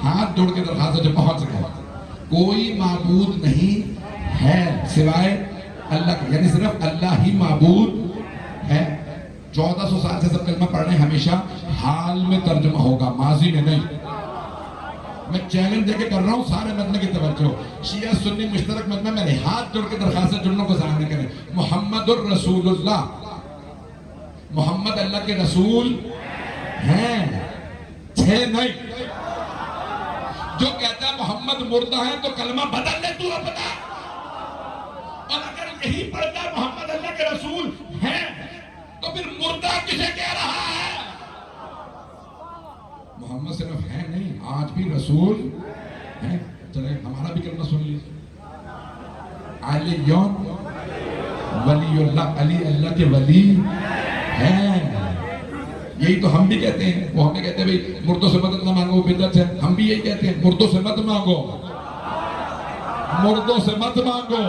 S1: ہاں ہاتھ جوڑ کے درخواست ہے جو پہنچ گئے. کوئی معبود نہیں ہے سوائے اللہ کے، یعنی صرف اللہ ہی معبود ہے. 1400 سال سے سب کلمہ پڑھ رہے ہیں، ہمیشہ حال میں ترجمہ ہوگا، ماضی میں نہیں. میں چیلنج دے کے کر رہا ہوں، سارے مدنی کی توجہ. شیعہ سنی مشترک مدنی میرے ہاتھ جوڑ کے درخواست ہے جڑنوں کو ظاہر نہ کریں. محمد الرسول اللہ، محمد اللہ کے رسول ہیں، تھے نہیں. جو کہتا ہے محمد مردہ ہے تو کلمہ بدل لے تو بتا. اور اگر یہی پڑھتا ہے محمد اللہ کے رسول ہیں تو پھر مردہ کسے کہہ رہا ہے؟ محمد صرف ہے نہیں، آج بھی رسول ہیں. چلے ہمارا بھی کلمہ سن لیجیے. علی ولی اللہ، علی اللہ کے ولی ہیں. یہی تو ہم بھی کہتے ہیں. وہ ہمیں کہتے ہیں بھئی مردوں سے مدد نہ مانگو، وہ بدعت ہے. ہم بھی یہی کہتے ہیں مردوں سے مت مانگو، مردوں سے مت مانگو.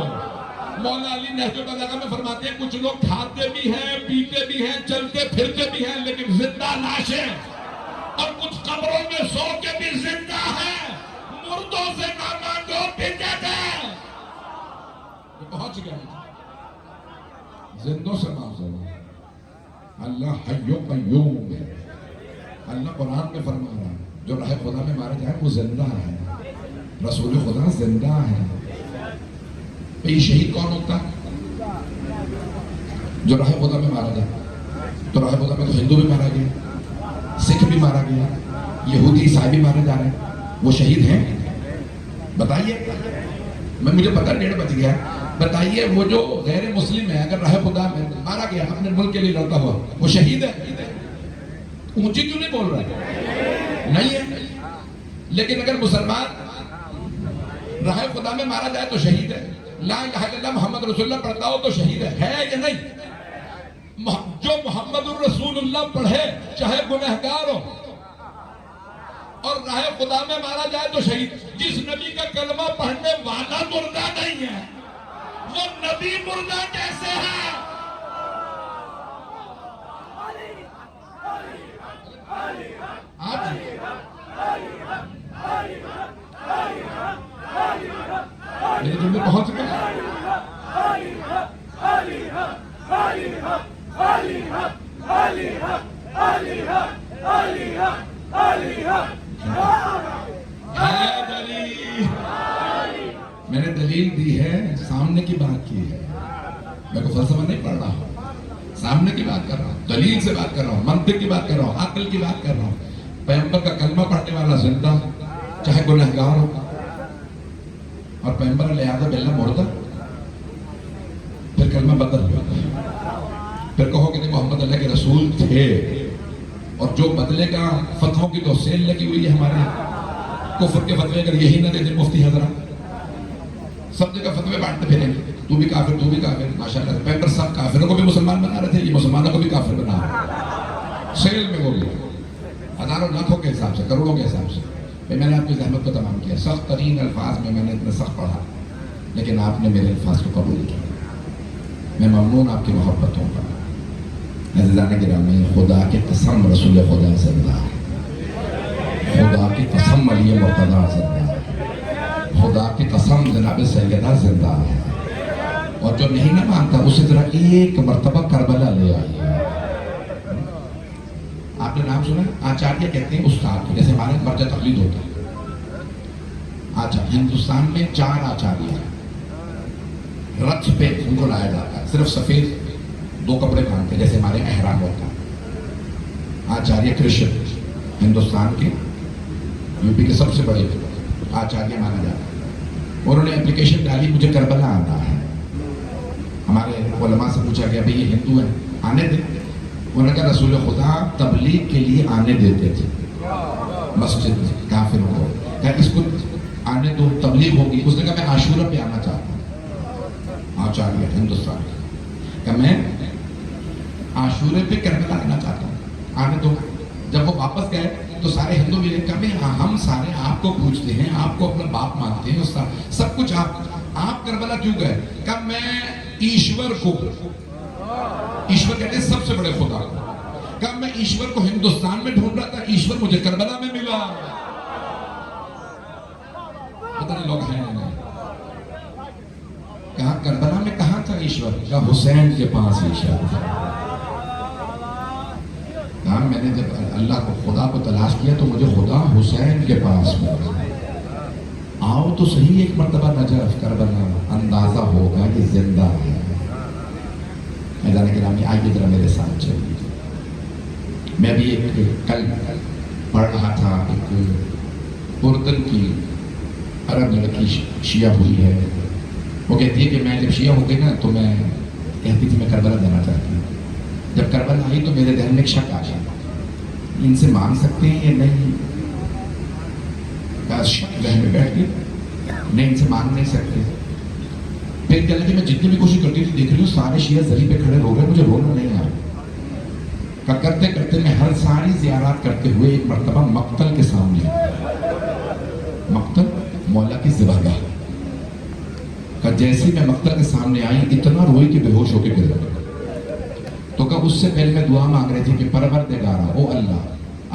S1: مولا علی نہج البلاغہ میں فرماتے ہیں کچھ لوگ کھاتے بھی ہیں، پیتے بھی ہیں، چلتے پھرتے بھی ہیں، لیکن زندہ لاشیں. اور کچھ قبروں میں سو کے بھی زندہ ہیں. مردوں سے نہ مانگو، بدعت ہے. یہ پہنچ گیا. زندوں سے مانگو. اللہ حی و قیوم ہے. اللہ قرآن میں فرما رہا ہے جو راہ خدا میں مارا جائے وہ زندہ ہے. رسول خدا زندہ ہے. یہ شہید کون ہوتا ہے؟ جو راہ خدا میں مارا جائے. تو راہ خدا میں تو ہندو بھی مارا گیا، سکھ بھی مارا گیا، یہودی عیسائی بھی مارے جا رہے ہیں. وہ شہید ہیں؟ بتائیے. مجھے پتہ 1:30 بج گیا. بتائیے وہ جو غیر مسلم ہے اگر راہ خدا میں مارا گیا اپنے ملک کے لیے لڑتا ہوا، وہ شہید ہے؟ اونچی کیوں نہیں بول رہا ہے؟ نہیں ہے. لیکن اگر مسلمان راہ خدا میں مارا جائے تو شہید ہے. لا الہ الا اللہ محمد رسول اللہ پڑھتا ہو تو شہید ہے یا نہیں؟ جو محمد الرسول اللہ پڑھے چاہے گنہگار ہو اور راہ خدا میں مارا جائے تو شہید. جس نبی کا کلمہ پڑھنے والا مردہ نہیں ہے وہ نبی مردہ کیسے ہے؟ میرے جملے پہنچ گئے. میں نے دلیل دی ہے، سامنے کی بات کی ہے. میں کو فلسفہ نہیں پڑھ رہا ہوں، سامنے کی بات کر رہا ہوں، دلیل سے بات کر رہا ہوں، منطق کی بات کر رہا ہوں، عقل کی بات کر رہا ہوں. پیغمبر کا کلمہ پڑھنے والا زندہ چاہے گنہگار ہو، اور پیغمبر علیہ باللہ مردہ. پھر کلمہ بدل ہوا. پھر کہو کہ محمد اللہ کے رسول تھے، اور جو بدلے کا فتحوں کی تو سیل لگی ہوئی ہے ہمارے. کفر کے فتوے اگر یہی نہ دے دیں مفتی حضرات، سب جگہ فتوے بانٹتے پھریں گے، تو بھی کافر، تو بھی کافر. ماشاءاللہ پیغمبر سب کافروں کو بھی مسلمان بنا رہے تھے، یہ مسلمانوں کو بھی کافر بنا رہے. سیل میں ہو گیا ہزاروں لاکھوں کے حساب سے، کروڑوں کے حساب سے. میں نے آپ کی زحمت کو تمام کیا. سخت ترین الفاظ میں نے اتنا سخت پڑھا، لیکن آپ نے میرے الفاظ کو قبول کیا. میں ممنون آپ کی محبتوں کا. عزیزان گرامی، خدا کی قسم رسول خدا زندہ ہے. خدا کی قسم علی مرتضیٰ زندہ ہے. خدا کی قسم جناب سیدہ زندہ ہے. اور جو نہیں نہ مانتا اسے ذرا ایک مرتبہ کربلا لے آئیے. آپ نے نام سنا؟ آچاریہ کہتے ہیں استاد کو، جیسے ہمارے مرجع تقلید ہوتا ہے. ہندوستان میں 4 آچاریہ ہیں. رتھ پہ ان کو لایا جاتا ہے، صرف سفید 2 کپڑے پہنتے جیسے ہمارے احرام ہوتا ہے. آچاریہ کرشن ہندوستان کے یو پی کے سب سے بڑے آچاریہ مانا جاتا ہے. انہوں نے اپلیکیشن ڈالی مجھے کربلا آنا ہے. ہمارے علماء سے پوچھا گیا بھئی یہ ہندو ہیں آنے دیں. انہوں نے کہا رسول خدا تبلیغ کے لیے آنے دیتے تھے مسجد کافروں کو. کہا اس کو آنے دو، تبلیغ ہوگی. اس نے کہا میں عاشورہ پہ آنا چاہتا ہوں. آچاریہ ہندوستان کا. کہ میں عاشورے پہ کربلا آنا چاہتا ہوں، آنے دو. جب وہ واپس گئے تو سارے ہندو ملے. کہا ہم سارے آپ کو پوچھتے ہیں، آپ کو اپنا باپ مانتے ہیں، سب کچھ آپ کربلا کیوں گئے؟ کہ میں ایشور کو، ایشور کہتے ہیں سب سے بڑے خدا کو، کہ میں ایشور کو ہندوستان میں ڈھونڈ رہا تھا، ایشور مجھے کربلا میں ملا. پتہ نہیں لوگ ہیں یا نہیں. کہا کربلا میں کہاں تھا ایشور؟ کہا حسین کے پاس ایشور تھا. کہا میں نے جب اللہ کو خدا کو تلاش کیا تو مجھے خدا حسین کے پاس ملا. آؤ تو صحیح ایک مرتبہ نجف کربلا، اندازہ ہوگا کہ زندہ ہے. میدان گرامی آئیے ذرا میرے ساتھ چلیے. میں بھی ایک کل پڑھ رہا تھا، ایک اردن کی عرب لڑکی شیعہ ہوئی ہے. وہ کہتی ہے کہ میں جب شیعہ ہو گئی نا تو میں کہتی تھی میں کربلا جانا چاہتی ہوں. جب کربلا آئی تو میرے ذہن میں ایک شک آ گیا، ان سے مانگ سکتے ہیں یا نہیں؟ شک ذہن میں بیٹھ گئی، نہیں ان سے مانگ نہیں سکتے. پھر کہنے کہ میں جتنی بھی کوشش کرتی تھی، دیکھ رہی ہوں سارے شیعہ زمین پہ کھڑے رو رہے، مجھے رونا نہیں آ رہا. کرتے کرتے میں ہر ساری زیارات کرتے ہوئے ایک مرتبہ مقتل کے سامنے، مقتل مولا کی ذبحگاہ کا، جیسے میں مقتل کے سامنے آئی اتنا روئی کہ بے ہوش ہو کے گر گئی. تو کہا اس سے پہلے میں دعا مانگ رہی تھی کہ پروردگارا، او اللہ،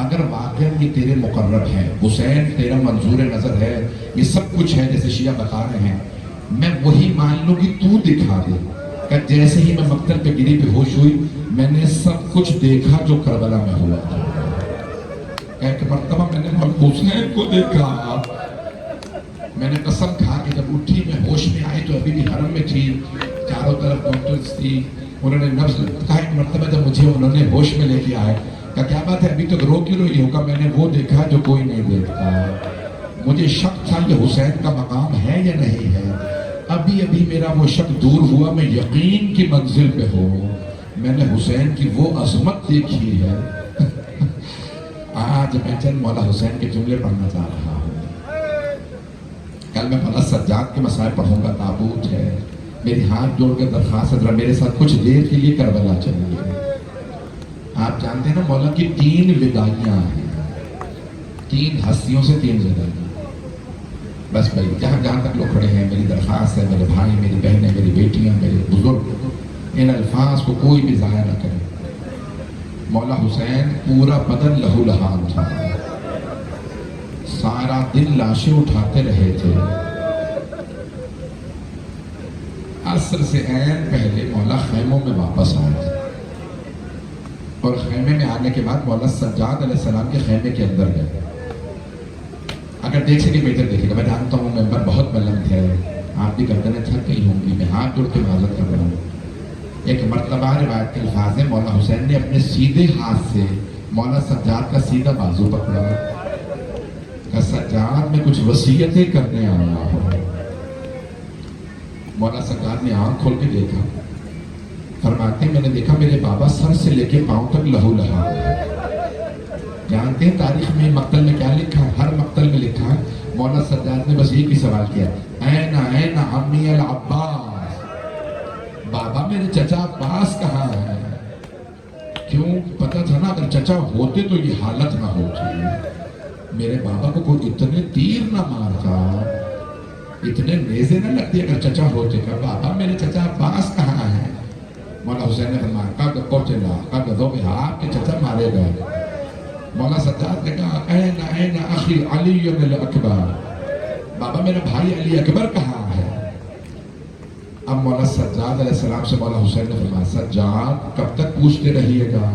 S1: اگر واقعا یہ تیرے مقرب ہے، حسین تیرا منظور نظر ہے، یہ سب کچھ ہے جیسے شیعہ بتا رہے ہیں، میں وہی مان لوں کہ تو دکھا دے. کہ جیسے ہی میں مقتل پہ گری بے ہوش ہوئی، میں نے سب کچھ دیکھا جو کربلا میں ہوا تھا. ایک مرتبہ میں نے حسین کو دیکھا. میں نے قسم کھا کہ جب اٹھی میں ہوش میں آئی تو ابھی بھی حرم میں تھی، چاروں طرف ڈاکٹرز تھی. انہوں نے نبض کہا. ایک مرتبہ جب مجھے انہوں نے ہوش میں لے کے آئے، کہ کیا بات ہے ابھی تک رو کیوں رہی ہوگا؟ میں نے وہ دیکھا جو کوئی نہیں دیکھتا. مجھے شک تھا یہ حسین کا مقام ہے یا نہیں ہے. ابھی ابھی میرا وہ شک دور ہوا، میں یقین کی منزل پہ ہوں. میں نے حسین کی وہ عظمت دیکھی ہے. آج میں چند مولا حسین کے جملے پڑھنا چاہ رہا ہوں. کل میں مولا سجاد کے مسائل پڑھوں گا. تابوت ہے. میری ہاتھ جوڑ کے درخواست ہے ذرا میرے ساتھ کچھ دیر کے لیے کربلا چلیے. آپ جانتے ہیں نا مولا کی 3 وداعیاں ہیں، 3 ہستیوں سے 3 وداعیاں. بس بھائی جہاں جہاں تک لوگ کھڑے ہیں میری درخواست ہے، میرے بھائی، میری بہنیں، میری بیٹیاں، میرے بزرگ، ان الفاظ کو کوئی بھی ضائع نہ کرے. مولا حسین پورا بدن لہو لہان تھا، سارا دن لاشیں اٹھاتے رہے تھے. عصر سے عین پہلے مولا خیموں میں واپس آئے تھے، اور خیمے میں آنے کے بعد مولا سجاد علیہ السلام کے خیمے کے اندر گئے. اگر دیکھ سکے بہتر دیکھے گا. میں جانتا ہوں ممبر بہت بلند ہے، آپ بھی گردنیں تھک گئی ہوں گی، میں ہاتھ جوڑ کے معذرت کر رہا ہوں. ایک مرتبہ روایت کے الفاظ ہیں، مولا حسین نے اپنے سیدھے ہاتھ سے مولا سجاد کا سیدھا بازو پکڑا. کہ سجاد میں کچھ وصیتیں کرنے آیا ہوں. مولا سجاد نے آنکھ کھول کے دیکھا. فرماتے ہیں میں نے دیکھا میرے بابا سر سے لے کے پاؤں تک لہو لہان ہے. جانتے ہیں تاریخ میں مقتل میں کیا لکھا ہے؟ ہر مقتل میں لکھا ہے مولا سجاد نے بس ایک ہی سوال کیا، این عمی العباس، بابا میرے چچا عباس کہاں ہے؟ کیوں؟ پتہ تھا نا اگر چچا ہوتے تو یہ حالت نہ ہوتی. میرے بابا کو کوئی اتنے تیر نہ مارتا، اتنے نیزے نہ لگتے اگر چچا ہوتے. کہ بابا میرے چچا عباس کہاں ہے؟ مولا حسین نے فرمایا قد قتل قد ذبح، آپ کے چچا مارے گئے. مولا سجاد نے کہا این اخی علی الاکبر، بابا میرا بھائی علی اکبر کہاں ہے؟ اب مولا سجاد علیہ السلام سے مولا حسین نے فرمایا سجاد کب تک پوچھتے رہیے گا،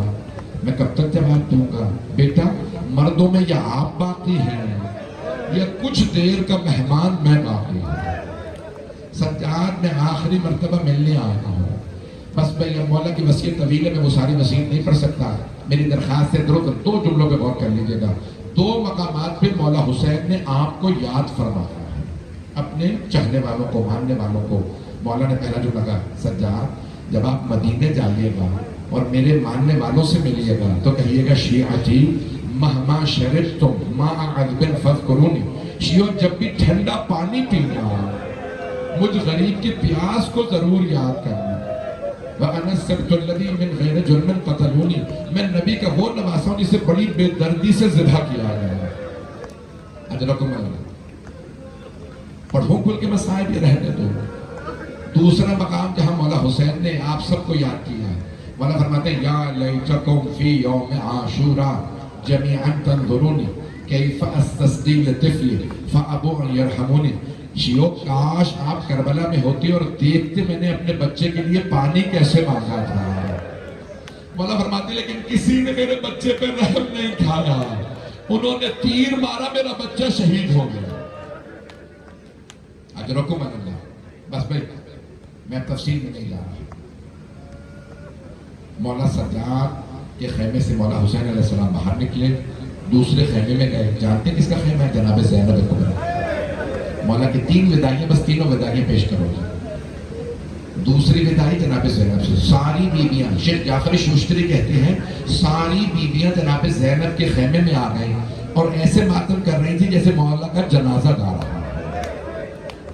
S1: میں کب تک جواب دوں گا؟ بیٹا مردوں میں یا آپ باقی ہیں یا کچھ دیر کا مہمان میں باقی ہوں. سجاد میں آخری مرتبہ ملنے آیا ہوں. بس بھائی مولا کی وصیت طویل ہے، میں وہ ساری وصیت نہیں پڑھ سکتا. میری درخواست ہے 2 جملوں پہ غور کر لیجیے گا. 2 مقامات پہ مولا حسین نے آپ کو یاد فرمایا ہے، اپنے چاہنے والوں کو، ماننے والوں کو. مولا نے پہلا جو لگا سجاد جب آپ مدینے جائیے گا اور میرے ماننے والوں سے ملیے گا تو کہیے گا شیعتی مہما شربتم ماء عذب فاذکرونی، شیعو جب بھی ٹھنڈا پانی پینا مجھ غریب کی پیاس کو ضرور یاد کرنا. وَأَنَا السَّبْتُ الَّذِي مِنْ غَيْرِ جُرْمٍ قَتَلُونِي، میں نبی کا وہ نواسا ہوں جسے بڑی بے دردی سے ذبح کیا گیا. اجرکم اللہ. پڑھوں کھل کے مسائب یہ رہنے دو. دوسرا مقام جہاں مولا حسین نے آپ سب کو یاد کیا ہے، مولا فرماتے ہیں یا لیتکم فی یوم عاشوراء جمیعا تنظرونی، کیف استسقی لطفل فابوا ان یرحمونی، شیو کاش آپ کربلا میں ہوتے اور دیکھتے میں نے اپنے بچے کے لیے پانی کیسے مانگا تھا۔ مولا فرماتے لیکن کسی نے میرے بچے پہ رحم نہیں کھایا، انہوں نے تیر مارا، میرا بچہ شہید ہو گیا۔ اجرکم اللہ۔ بس بھائی میں تفصیل میں نہیں جا رہا۔ مولا سجاد کے خیمے سے مولا حسین علیہ السلام باہر نکلے، دوسرے خیمے میں گئے۔ جانتے ہیں کس کا خیمہ ہے؟ جناب زینب کبریٰ۔ مولا کی 3 وداعیاں، بس تینوں وداعیاں پیش کرو گے۔ دوسری وداعی جناب زینب سے، ساری بیویاں، شیخ جعفر شوشتری کہتے ہیں ساری بیویاں جناب زینب کے خیمے میں آ گئیں اور ایسے ماتم کر رہی تھی جیسے مولا کا جنازہ گا رہا ہے،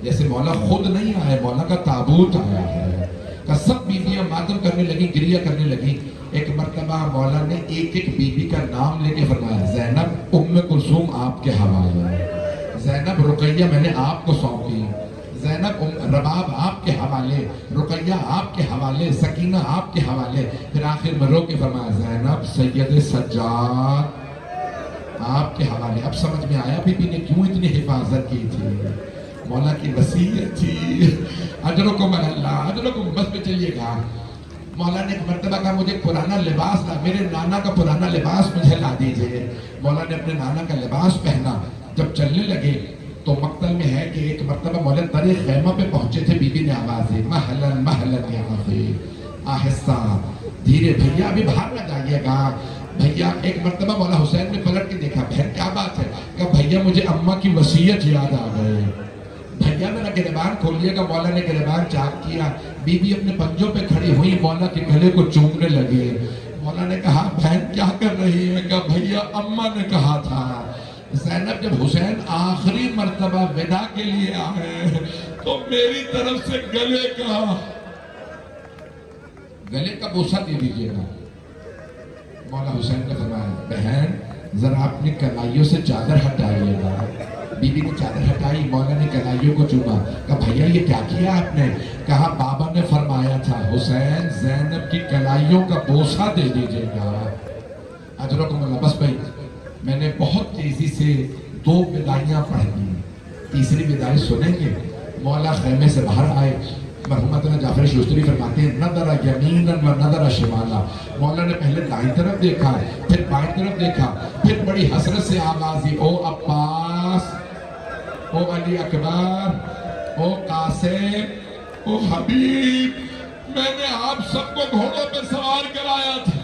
S1: جیسے مولا خود نہیں آئے، مولا کا تابوت آیا ہے۔ کہ سب بیویاں ماتم کرنے لگیں، گریہ کرنے لگیں۔ ایک مرتبہ مولا نے ایک ایک بیوی کا نام لے کے فرمایا، زینب ام کلثوم آپ کے حوالے، زینب رقیہ میں نے آپ کو سونپی، زینب رباب آپ کے حوالے، رقیہ آپ کے حوالے، سکینہ آپ کے حوالے۔ پھر آخر میں رو کے فرمایا، زینب سید سجاد آپ کے حوالے۔ اب سمجھ میں آیا بی بی نے کیوں اتنی حفاظت کی تھی، مولا کی وصیت تھی۔ اجرکم اللہ، اجرکم۔ بس پہ چلیے گا۔ مولا نے ایک مرتبہ کہا مجھے پرانا لباس لا، میرے نانا کا پرانا لباس مجھے لا دیجئے۔ مولا نے اپنے نانا کا لباس پہنا، جب چلنے لگے تو مقتل میں ہے کہ ایک مرتبہ مولا در خیمہ پہ پہنچے تھے، بی بی نے آواز دی، محلن محلن یا اخی، آہستہ دھیرے، بھیا ابھی باہر نہ جائیے گا۔ بھیا ایک مرتبہ مولا حسین نے پلٹ کے دیکھا، بہن کیا بات ہے؟ کہا بھیا مجھے اماں کی وصیت یاد آ گئے۔ بھیا میرا گریبان کھولیے گا۔ مولا نے گریبان چاک کیا، بی بی اپنے پنجوں پہ کھڑی ہوئی، مولا کے گلے کو چومنے لگے۔ مولا نے کہا بہن کیا کر رہی ہے؟ کہا بھیا اماں نے کہا تھا۔ زینب جب حسین آخری مرتبہ ودا کے لیے آئے تو میری طرف سے گلے کا بوسہ دے دیجیے گا۔ مولا حسین نے فرمایا بہن ذرا اپنی کلائیوں سے چادر ہٹائیے گا۔ بی بی نے چادر ہٹائی، مولا نے کلائیوں کو چوما۔ کہا بھیا یہ کیا کیا آپ نے؟ کہا بابا نے فرمایا تھا حسین زینب کی کلائیوں کا بوسہ دے دیجیے گا۔ اجرکم اللہ۔ بس بھائی میں نے بہت تیزی سے 2 وداعیاں پڑھ دی، تیسری وداعی سنیں گے۔ مولا خیمے سے باہر آئے، مرحومت اللہ جعفر شوشتری فرماتے ہیں نظر یمینا و نظر شمالا، مولا نے پہلے دائیں طرف دیکھا، پھر بائیں طرف دیکھا، پھر بڑی حسرت سے آواز دی، او عباس، او علی اکبر، او قاسم، او حبیب، میں نے آپ سب کو گھوڑوں پہ سوار کرایا تھا،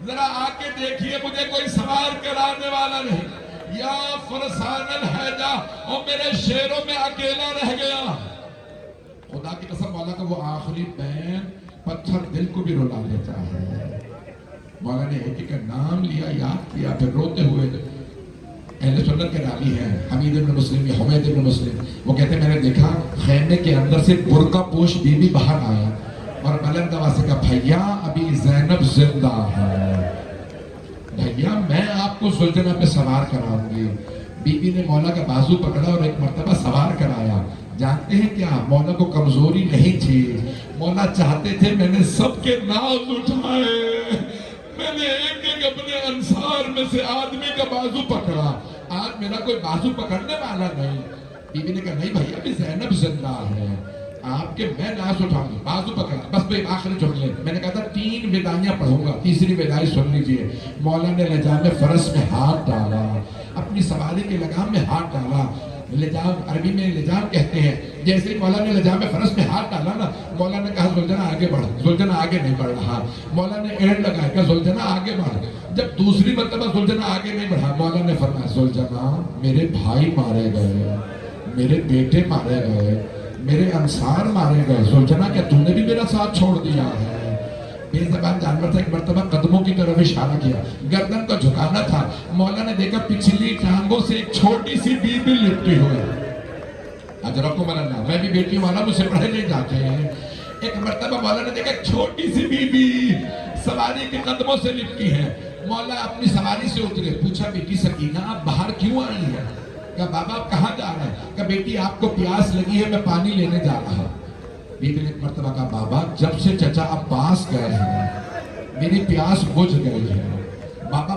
S1: ذرا آ کے دیکھیے مجھے کوئی سوار کرانے والا نہیں۔ یا فرسان الحیجہ، او میرے شیروں میں اکیلا رہ گیا۔ خدا کی قسم مولا کا وہ آخری بین پتھر دل کو بھی رلا لیتا ہے۔ مولا نے ایک کا نام لیا، یاد کیا، پھر روتے ہوئے اہل سنت کے راوی ہیں حمید ابن مسلم یا حمید ابن مسلم، وہ کہتے ہیں میں نے دیکھا خیمے کے اندر سے برقع پوش بی بی باہر آیا اور بلند آواز سے کہا بھیا ابھی زینب زندہ ہے، بھیا میں آپ کو زلجنہ پہ سوار کراؤں گی۔ بی بی نے مولا کا بازو پکڑا اور ایک مرتبہ سوار کرایا۔ جانتے ہیں کیا؟ مولا کو کمزوری نہیں تھی، مولا چاہتے تھے میں نے سب کے ناز اٹھائے، میں نے ایک ایک اپنے انصار میں سے آدمی کا بازو پکڑا، آج میرا کوئی بازو پکڑنے والا نہیں۔ بی بی نے کہا نہیں بھائی ابھی زینب زندہ ہے، آپ کے میں ناز اٹھاؤں گی، بازو پکڑا۔ بس بھائی آخری جملے میں نے کہا تھا 3 وداعیاں پڑھوں گا، تیسری وداعی سن لیجئے۔ مولا نے لجام فرس میں ہاتھ ڈالا، اپنی سواری کے لگام میں ہاتھ ڈالا۔ لجام عربی میں لجام کہتے ہیں، جیسے ہی مولا نے لجام فرس میں ہاتھ ڈالا نا، مولا نے کہا زلجنہ آگے بڑھ، زلجنہ آگے نہیں بڑھ رہا، مولا نے ایڑ لگایا کہ زلجنہ آگے بڑھ۔ جب دوسری مرتبہ زلجنہ آگے نہیں بڑھا، مولا نے فرمایا زلجنہ میرے بھائی مارے گئے، میرے بیٹے مارے گئے، میرے انصار مارے گئے، زلجنہ کیا تم نے بھی میرا ساتھ چھوڑ دیا ہے؟ بے زبان جانور تھا، ایک مرتبہ قدموں کی طرف اشارہ کیا، گردن کو جھکانا تھا، مولا نے دیکھا پچھلی ٹانگوں سے ایک چھوٹی سی بیوی لپٹی ہوئی۔ اجرکم اللہ، میں بھی بیٹیوں والا مجھ سے پڑھے نہیں جاتے ہیں۔ ایک مرتبہ مولا نے دیکھا چھوٹی سی بیوی سواری کے قدموں سے لپٹی ہے۔ مولا اپنی سواری سے اترے، پوچھا بیٹی سکینہ آپ باہر کیوں آئی ہیں؟ کہا بابا آپ کہاں جا رہے ہیں؟ کہا بیٹی آپ کو پیاس لگی ہے، میں پانی لینے جا رہا۔ بیٹی نے ایک مرتبہ کہا بابا جب سے چچا عباس گئے ہیں میری پیاس بجھ گئی ہے، بابا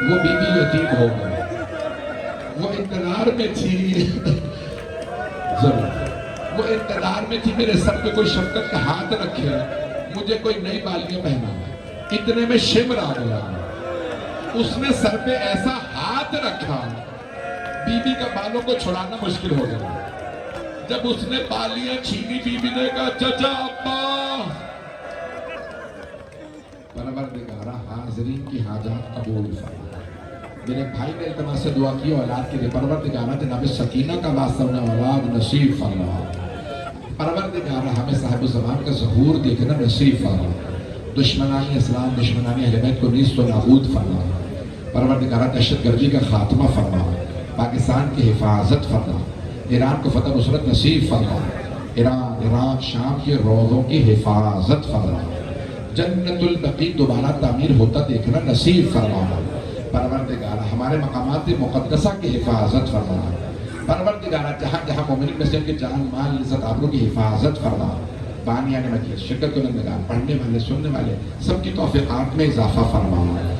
S1: وہ بی بی یتیم ہو گئی، وہ انتظار میں تھی ضرور وہ انتظار میں تھی میرے سر پہ کوئی شفقت کا ہاتھ رکھے، مجھے کوئی نئی بالیاں پہنا، اتنے میں شمر آ گیا، اس نے سر پہ ایسا ہاتھ رکھا، بی بی کا بالوں کو چھڑانا مشکل ہو گیا۔ جب اس نے بالیاں چھینی، بی بی نے کہا چچا ابا، پروردگارہ حاضرین کی حاجات قبول فرما۔ میرے بھائی نے التماس سے دعا کی اولاد کے لیے، پروردگارہ جناب سکینہ کا واسطہ انہیں اولاد نصیب فرما۔ پروردگارہ ہمیں صاحب الزمان کا ظہور دیکھنا نصیب فرما۔ دشمنانی اسلام، دشمنانی اہل بیت کو نیست و نابود فرما۔ پروردگارہ دہشت گردی کا خاتمہ فرما، پاکستان کی حفاظت فرما، ایران کو فتح نصرت نصیب فرما، ایران، عراق، شام کے روضوں کی حفاظت فرما، جنت البقیع دوبارہ تعمیر ہوتا دیکھنا نصیب فرما۔ پروردگارہ ہمارے مقامات مقدسہ کی حفاظت فرما۔ پروردگارہ جہاں جہاں مومنین میں سے ان کے جان، مال، عزت، آبرو کی حفاظت فرما۔ بانیان مجلس، شرکت کنندگان، پڑھنے والے، سننے والے سب کی توفیقات میں اضافہ فرما۔